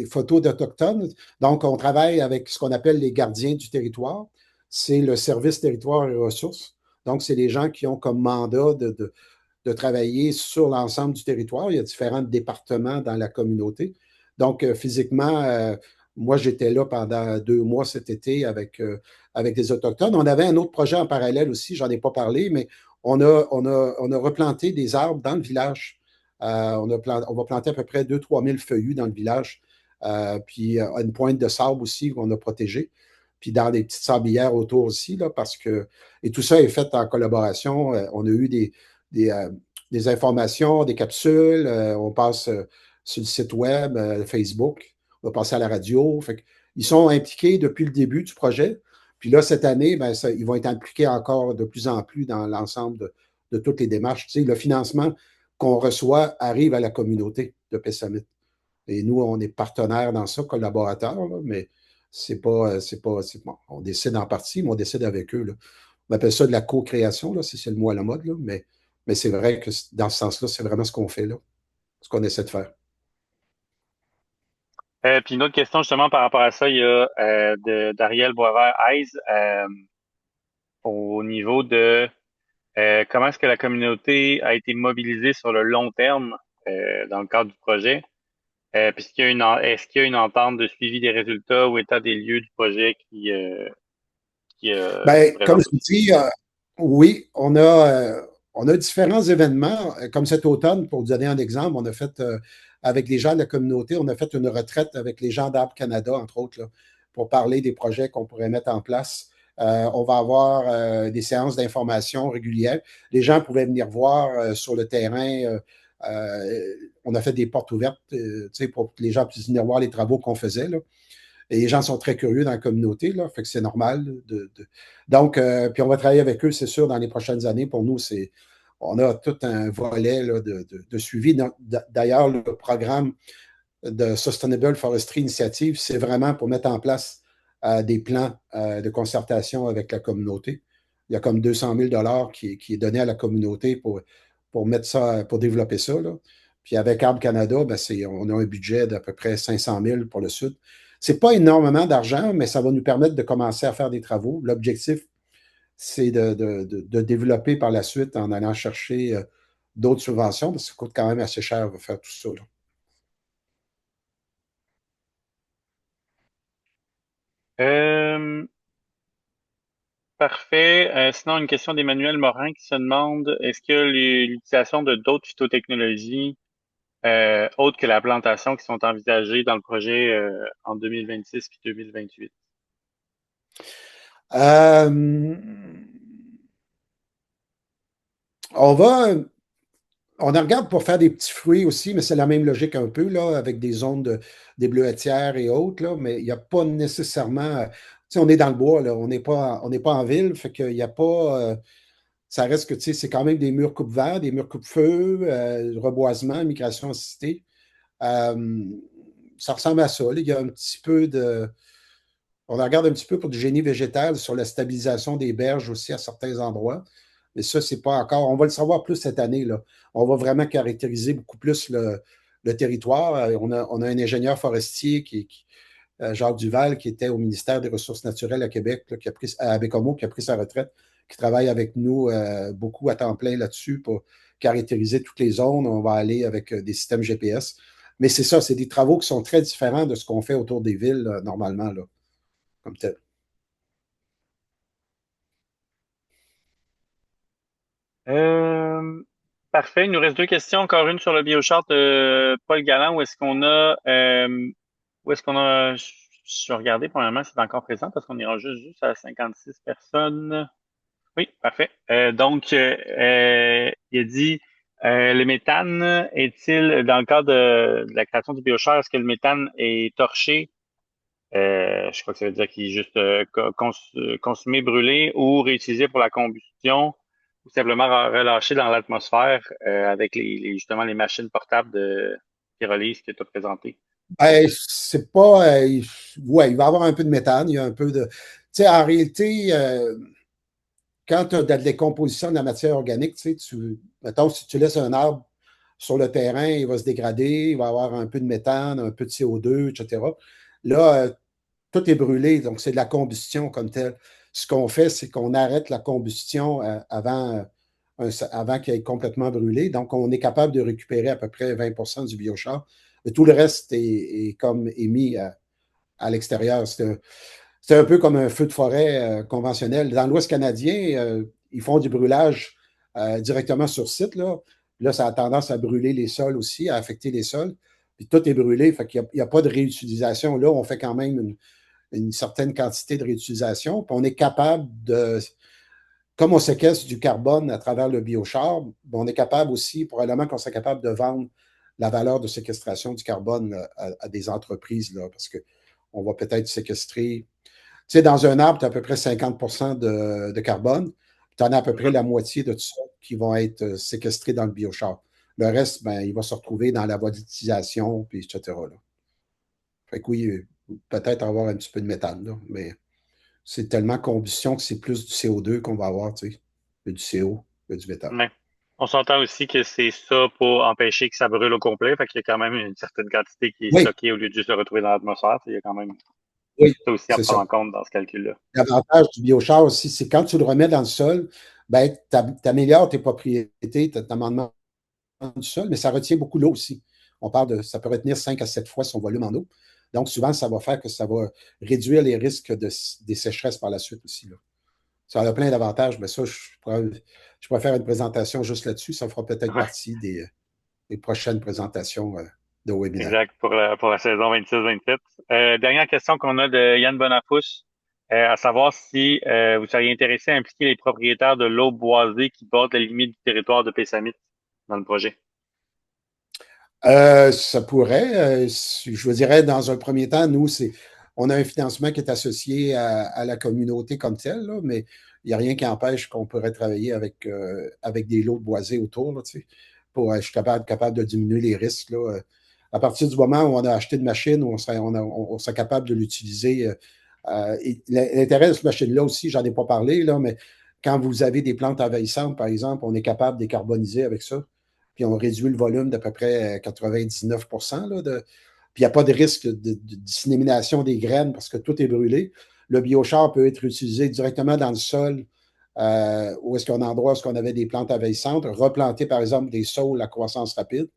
photos d'Autochtones. Donc, on travaille avec ce qu'on appelle les gardiens du territoire. C'est le service territoire et ressources. Donc, c'est les gens qui ont comme mandat de travailler sur l'ensemble du territoire. Il y a différents départements dans la communauté. Donc, physiquement, moi, j'étais là pendant 2 mois cet été avec des Autochtones. On avait un autre projet en parallèle aussi, j'en ai pas parlé, mais on a replanté des arbres dans le village. On va planter à peu près 2 000 à 3 000 feuillus dans le village. Puis une pointe de sable aussi qu'on a protégée. Puis dans des petites sablières autour aussi, là, parce que. Et tout ça est fait en collaboration. On a eu des, euh, des informations, des capsules. On passe sur le site web, Facebook. On va passer à la radio. Fait ils sont impliqués depuis le début du projet. Puis là, cette année, ben, ils vont être impliqués encore de plus en plus dans l'ensemble de toutes les démarches. Tu sais, le financement qu'on reçoit arrive à la communauté de Pessamit. Et nous, on est partenaires dans ça, collaborateurs, là, mais c'est bon, on décide en partie, mais on décide avec eux. Là. On appelle ça de la co-création, là, si c'est le mot à la mode, là, mais c'est vrai que dans ce sens-là, c'est vraiment ce qu'on fait là, ce qu'on essaie de faire. Puis une autre question justement par rapport à ça, il y a d'Ariel Boisvert-Hayes au niveau de comment est-ce que la communauté a été mobilisée sur le long terme dans le cadre du projet. Puis est-ce qu'il y a une entente de suivi des résultats ou état des lieux du projet qui se Ben, comme présente je vous aussi? dis, oui, on a différents événements, comme cet automne, pour vous donner un exemple, on a fait, avec les gens de la communauté, on a fait une retraite avec les gens d'Arbre Canada, entre autres, là, pour parler des projets qu'on pourrait mettre en place. On va avoir des séances d'information régulières. Les gens pouvaient venir voir sur le terrain. On a fait des portes ouvertes, tu sais, pour que les gens puissent venir voir les travaux qu'on faisait, là. Et les gens sont très curieux dans la communauté, là, fait que c'est normal. Donc, puis on va travailler avec eux, c'est sûr, dans les prochaines années. Pour nous, on a tout un volet là, de suivi. D'ailleurs, le programme de Sustainable Forestry Initiative, c'est vraiment pour mettre en place des plans de concertation avec la communauté. Il y a comme 200 000 qui est donné à la communauté pour mettre ça, pour développer ça. Là. Puis avec Arbre Canada, ben on a un budget d'à peu près 500 000 pour le Sud. C'est pas énormément d'argent, mais ça va nous permettre de commencer à faire des travaux. L'objectif, c'est de développer par la suite en allant chercher d'autres subventions, parce que ça coûte quand même assez cher de faire tout ça. Là. Euh, Parfait. Sinon, une question d'Emmanuel Morin qui se demande est-ce que l'utilisation de d'autres phytotechnologies autres que la plantation qui sont envisagées dans le projet en 2026 puis 2028? Euh, on va, on en regarde pour faire des petits fruits aussi, mais c'est la même logique un peu, là, avec des zones des bleuetières et autres, là, mais il n'y a pas nécessairement. Tu sais, on est dans le bois, là, on n'est pas en ville, fait qu'il n'y a pas. Ça reste que, tu sais, c'est quand même des murs coupe-vent, des murs coupe-feu, reboisement, migration assistée. Euh, Ça ressemble à ça, là. Il y a un petit peu de. On en regarde un petit peu pour du génie végétal sur la stabilisation des berges aussi à certains endroits. Mais ça, c'est pas encore. On va le savoir plus cette année, là. On va vraiment caractériser beaucoup plus le territoire. On a un ingénieur forestier Jacques Duval, qui était au ministère des Ressources naturelles à Québec, là, à Bécomo, qui a pris sa retraite, qui travaille avec nous beaucoup à temps plein là-dessus pour caractériser toutes les zones. On va aller avec des systèmes GPS. Mais c'est ça, c'est des travaux qui sont très différents de ce qu'on fait autour des villes normalement, là, comme tel. Euh, Parfait. Il nous reste deux questions. Encore une sur le biochart de Paul Galland. Où est-ce qu'on a, je vais regarder premièrement si c'est encore présent parce qu'on ira juste à 56 personnes. Oui, parfait. Il a dit, le méthane est-il, dans le cadre de la création du biochar, est-ce que le méthane est torché? Je crois que ça veut dire qu'il est juste consumé, brûlé ou réutilisé pour la combustion ou simplement relâché dans l'atmosphère avec justement les machines portables de pyrolyse que tu as présentées. Ben, c'est pas. Ouais, il va y avoir un peu de méthane, il y a un peu de. Tu sais, en réalité, quand tu as de la décomposition de la matière organique, tu sais, mettons, si tu laisses un arbre sur le terrain, il va se dégrader, il va avoir un peu de méthane, un peu de CO2, etc. Là, tout est brûlé, donc c'est de la combustion comme telle. Ce qu'on fait, c'est qu'on arrête la combustion avant qu'elle ait complètement brûlé. Donc, on est capable de récupérer à peu près 20 du biochar. Mais tout le reste est comme émis à l'extérieur. C'est un peu comme un feu de forêt conventionnel. Dans l'Ouest canadien, ils font du brûlage directement sur site. Là, ça a tendance à brûler les sols aussi, à affecter les sols. Puis tout est brûlé, fait qu'il n'y a pas de réutilisation. Là, on fait quand même une certaine quantité de réutilisation. Puis on est capable comme on séquestre du carbone à travers le biochar, on est capable aussi, probablement qu'on serait capable de vendre la valeur de séquestration du carbone à des entreprises, là, parce qu'on va peut-être séquestrer. Tu sais, dans un arbre, tu as à peu près 50 de carbone. Tu en as à peu près Mhm. la moitié de tout ça qui vont être séquestrés dans le biochar. Le reste, ben, il va se retrouver dans la volatilisation, puis etc. Là. Fait que oui, peut-être avoir un petit peu de méthane, là, mais c'est tellement combustion que c'est plus du CO2 qu'on va avoir, tu sais, que du CO, que du méthane. Ouais. On s'entend aussi que c'est ça pour empêcher que ça brûle au complet, fait qu'il y a quand même une certaine quantité qui est Oui, stockée au lieu de juste se retrouver dans l'atmosphère. Il y a quand même oui, ça aussi à c'est prendre ça. en compte dans ce calcul-là. L'avantage du biochar aussi, c'est quand tu le remets dans le sol, ben, tu améliores tes propriétés, ton amendement du sol, mais ça retient beaucoup l'eau aussi. Ça peut retenir 5 à 7 fois son volume en eau. Donc, souvent, ça va faire que ça va réduire les risques des sécheresses par la suite aussi. Là. Ça a plein d'avantages, mais ça, je pourrais faire une présentation juste là-dessus. Ça fera peut-être Ouais, partie des prochaines présentations de webinaire. exact, pour la saison 26-27. Dernière question qu'on a de Yann Bonafous, à savoir si vous seriez intéressé à impliquer les propriétaires de l'eau boisée qui bordent la limite du territoire de Pessamit dans le projet. Ça pourrait. Je vous dirais, dans un premier temps, nous, on a un financement qui est associé à la communauté comme telle, là, mais il n'y a rien qui empêche qu'on pourrait travailler avec des lots de boisés autour, là, tu sais, pour être capable de diminuer les risques. Là. À partir du moment où on a acheté une machine, on serait capable de l'utiliser. L'intérêt de cette machine-là aussi, j'en ai pas parlé, là, mais quand vous avez des plantes envahissantes, par exemple, on est capable de décarboniser avec ça puis on réduit le volume d'à peu près 99 là, puis il n'y a pas de risque de dissémination des graines parce que tout est brûlé. Le biochar peut être utilisé directement dans le sol où est-ce qu'un endroit où est-ce qu'on avait des plantes envahissantes, replanter par exemple des saules à croissance rapide.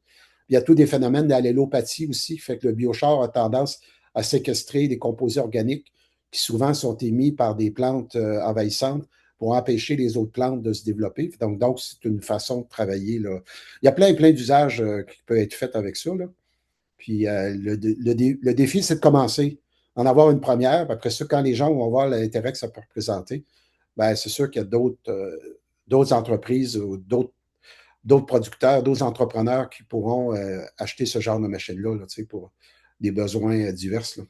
Il y a tous des phénomènes d'allélopathie aussi, fait que le biochar a tendance à séquestrer des composés organiques qui souvent sont émis par des plantes envahissantes pour empêcher les autres plantes de se développer. Donc c'est une façon de travailler. Là. Il y a plein d'usages qui peuvent être faits avec ça. Là. Puis le défi, c'est de commencer. en avoir une première. Après ça, quand les gens vont voir l'intérêt que ça peut représenter, ben, c'est sûr qu'il y a d'autres entreprises ou d'autres producteurs, d'autres entrepreneurs qui pourront acheter ce genre de machine-là là, pour des besoins divers. Là.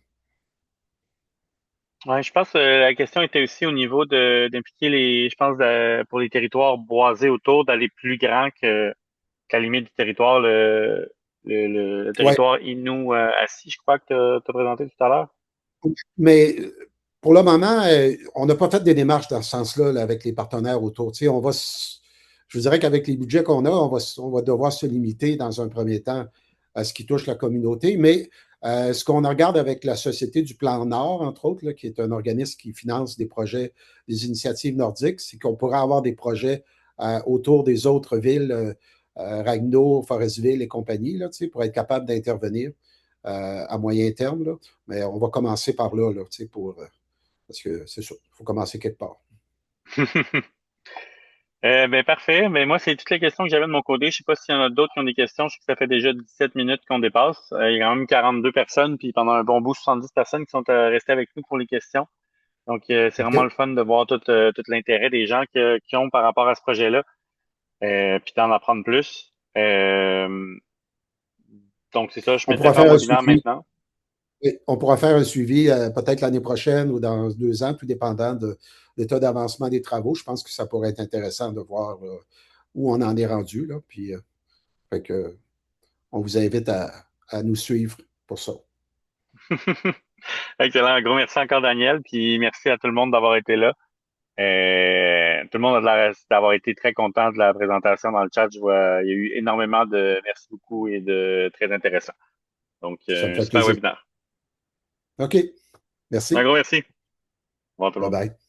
Ouais, je pense que la question était aussi au niveau d'impliquer je pense, pour les territoires boisés autour, d'aller plus grand qu'à la limite du territoire, le Ouais, territoire Innu assis, je crois que tu as présenté tout à l'heure. mais pour le moment, on n'a pas fait des démarches dans ce sens-là là, avec les partenaires autour. Je vous dirais qu'avec les budgets qu'on a, on va devoir se limiter dans un premier temps à ce qui touche la communauté. Mais ce qu'on regarde avec la Société du Plan Nord, entre autres, là, qui est un organisme qui finance des projets, des initiatives nordiques, c'est qu'on pourrait avoir des projets autour des autres villes, Ragno, Forestville et compagnie, là, pour être capable d'intervenir à moyen terme. Là. Mais on va commencer par là, parce que c'est sûr, il faut commencer quelque part. Ben parfait. Ben moi, c'est toutes les questions que j'avais de mon côté. Je sais pas s'il y en a d'autres qui ont des questions. Je sais que ça fait déjà 17 minutes qu'on dépasse. Il y a quand même 42 personnes, puis pendant un bon bout, 70 personnes qui sont restées avec nous pour les questions. Donc, c'est vraiment OK? le fun de voir tout l'intérêt des gens qui ont par rapport à ce projet-là, puis d'en apprendre plus. Donc, c'est ça, je On mettais pourra ça en faire un webinaire suivi. maintenant. Oui, on pourra faire un suivi peut-être l'année prochaine ou dans 2 ans, tout dépendant de l'état d'avancement des travaux. Je pense que ça pourrait être intéressant de voir où on en est rendu. Là, puis, fait que, on vous invite à nous suivre pour ça. Excellent. Un gros merci encore, Daniel, puis merci à tout le monde d'avoir été là. Tout le monde a l'air d'avoir été très content de la présentation dans le chat. Je vois, il y a eu énormément de merci beaucoup et de très intéressant. Donc, Ça me fait super plaisir. webinaire. OK. Un Merci. gros merci. Au revoir tout le Bye monde. bye.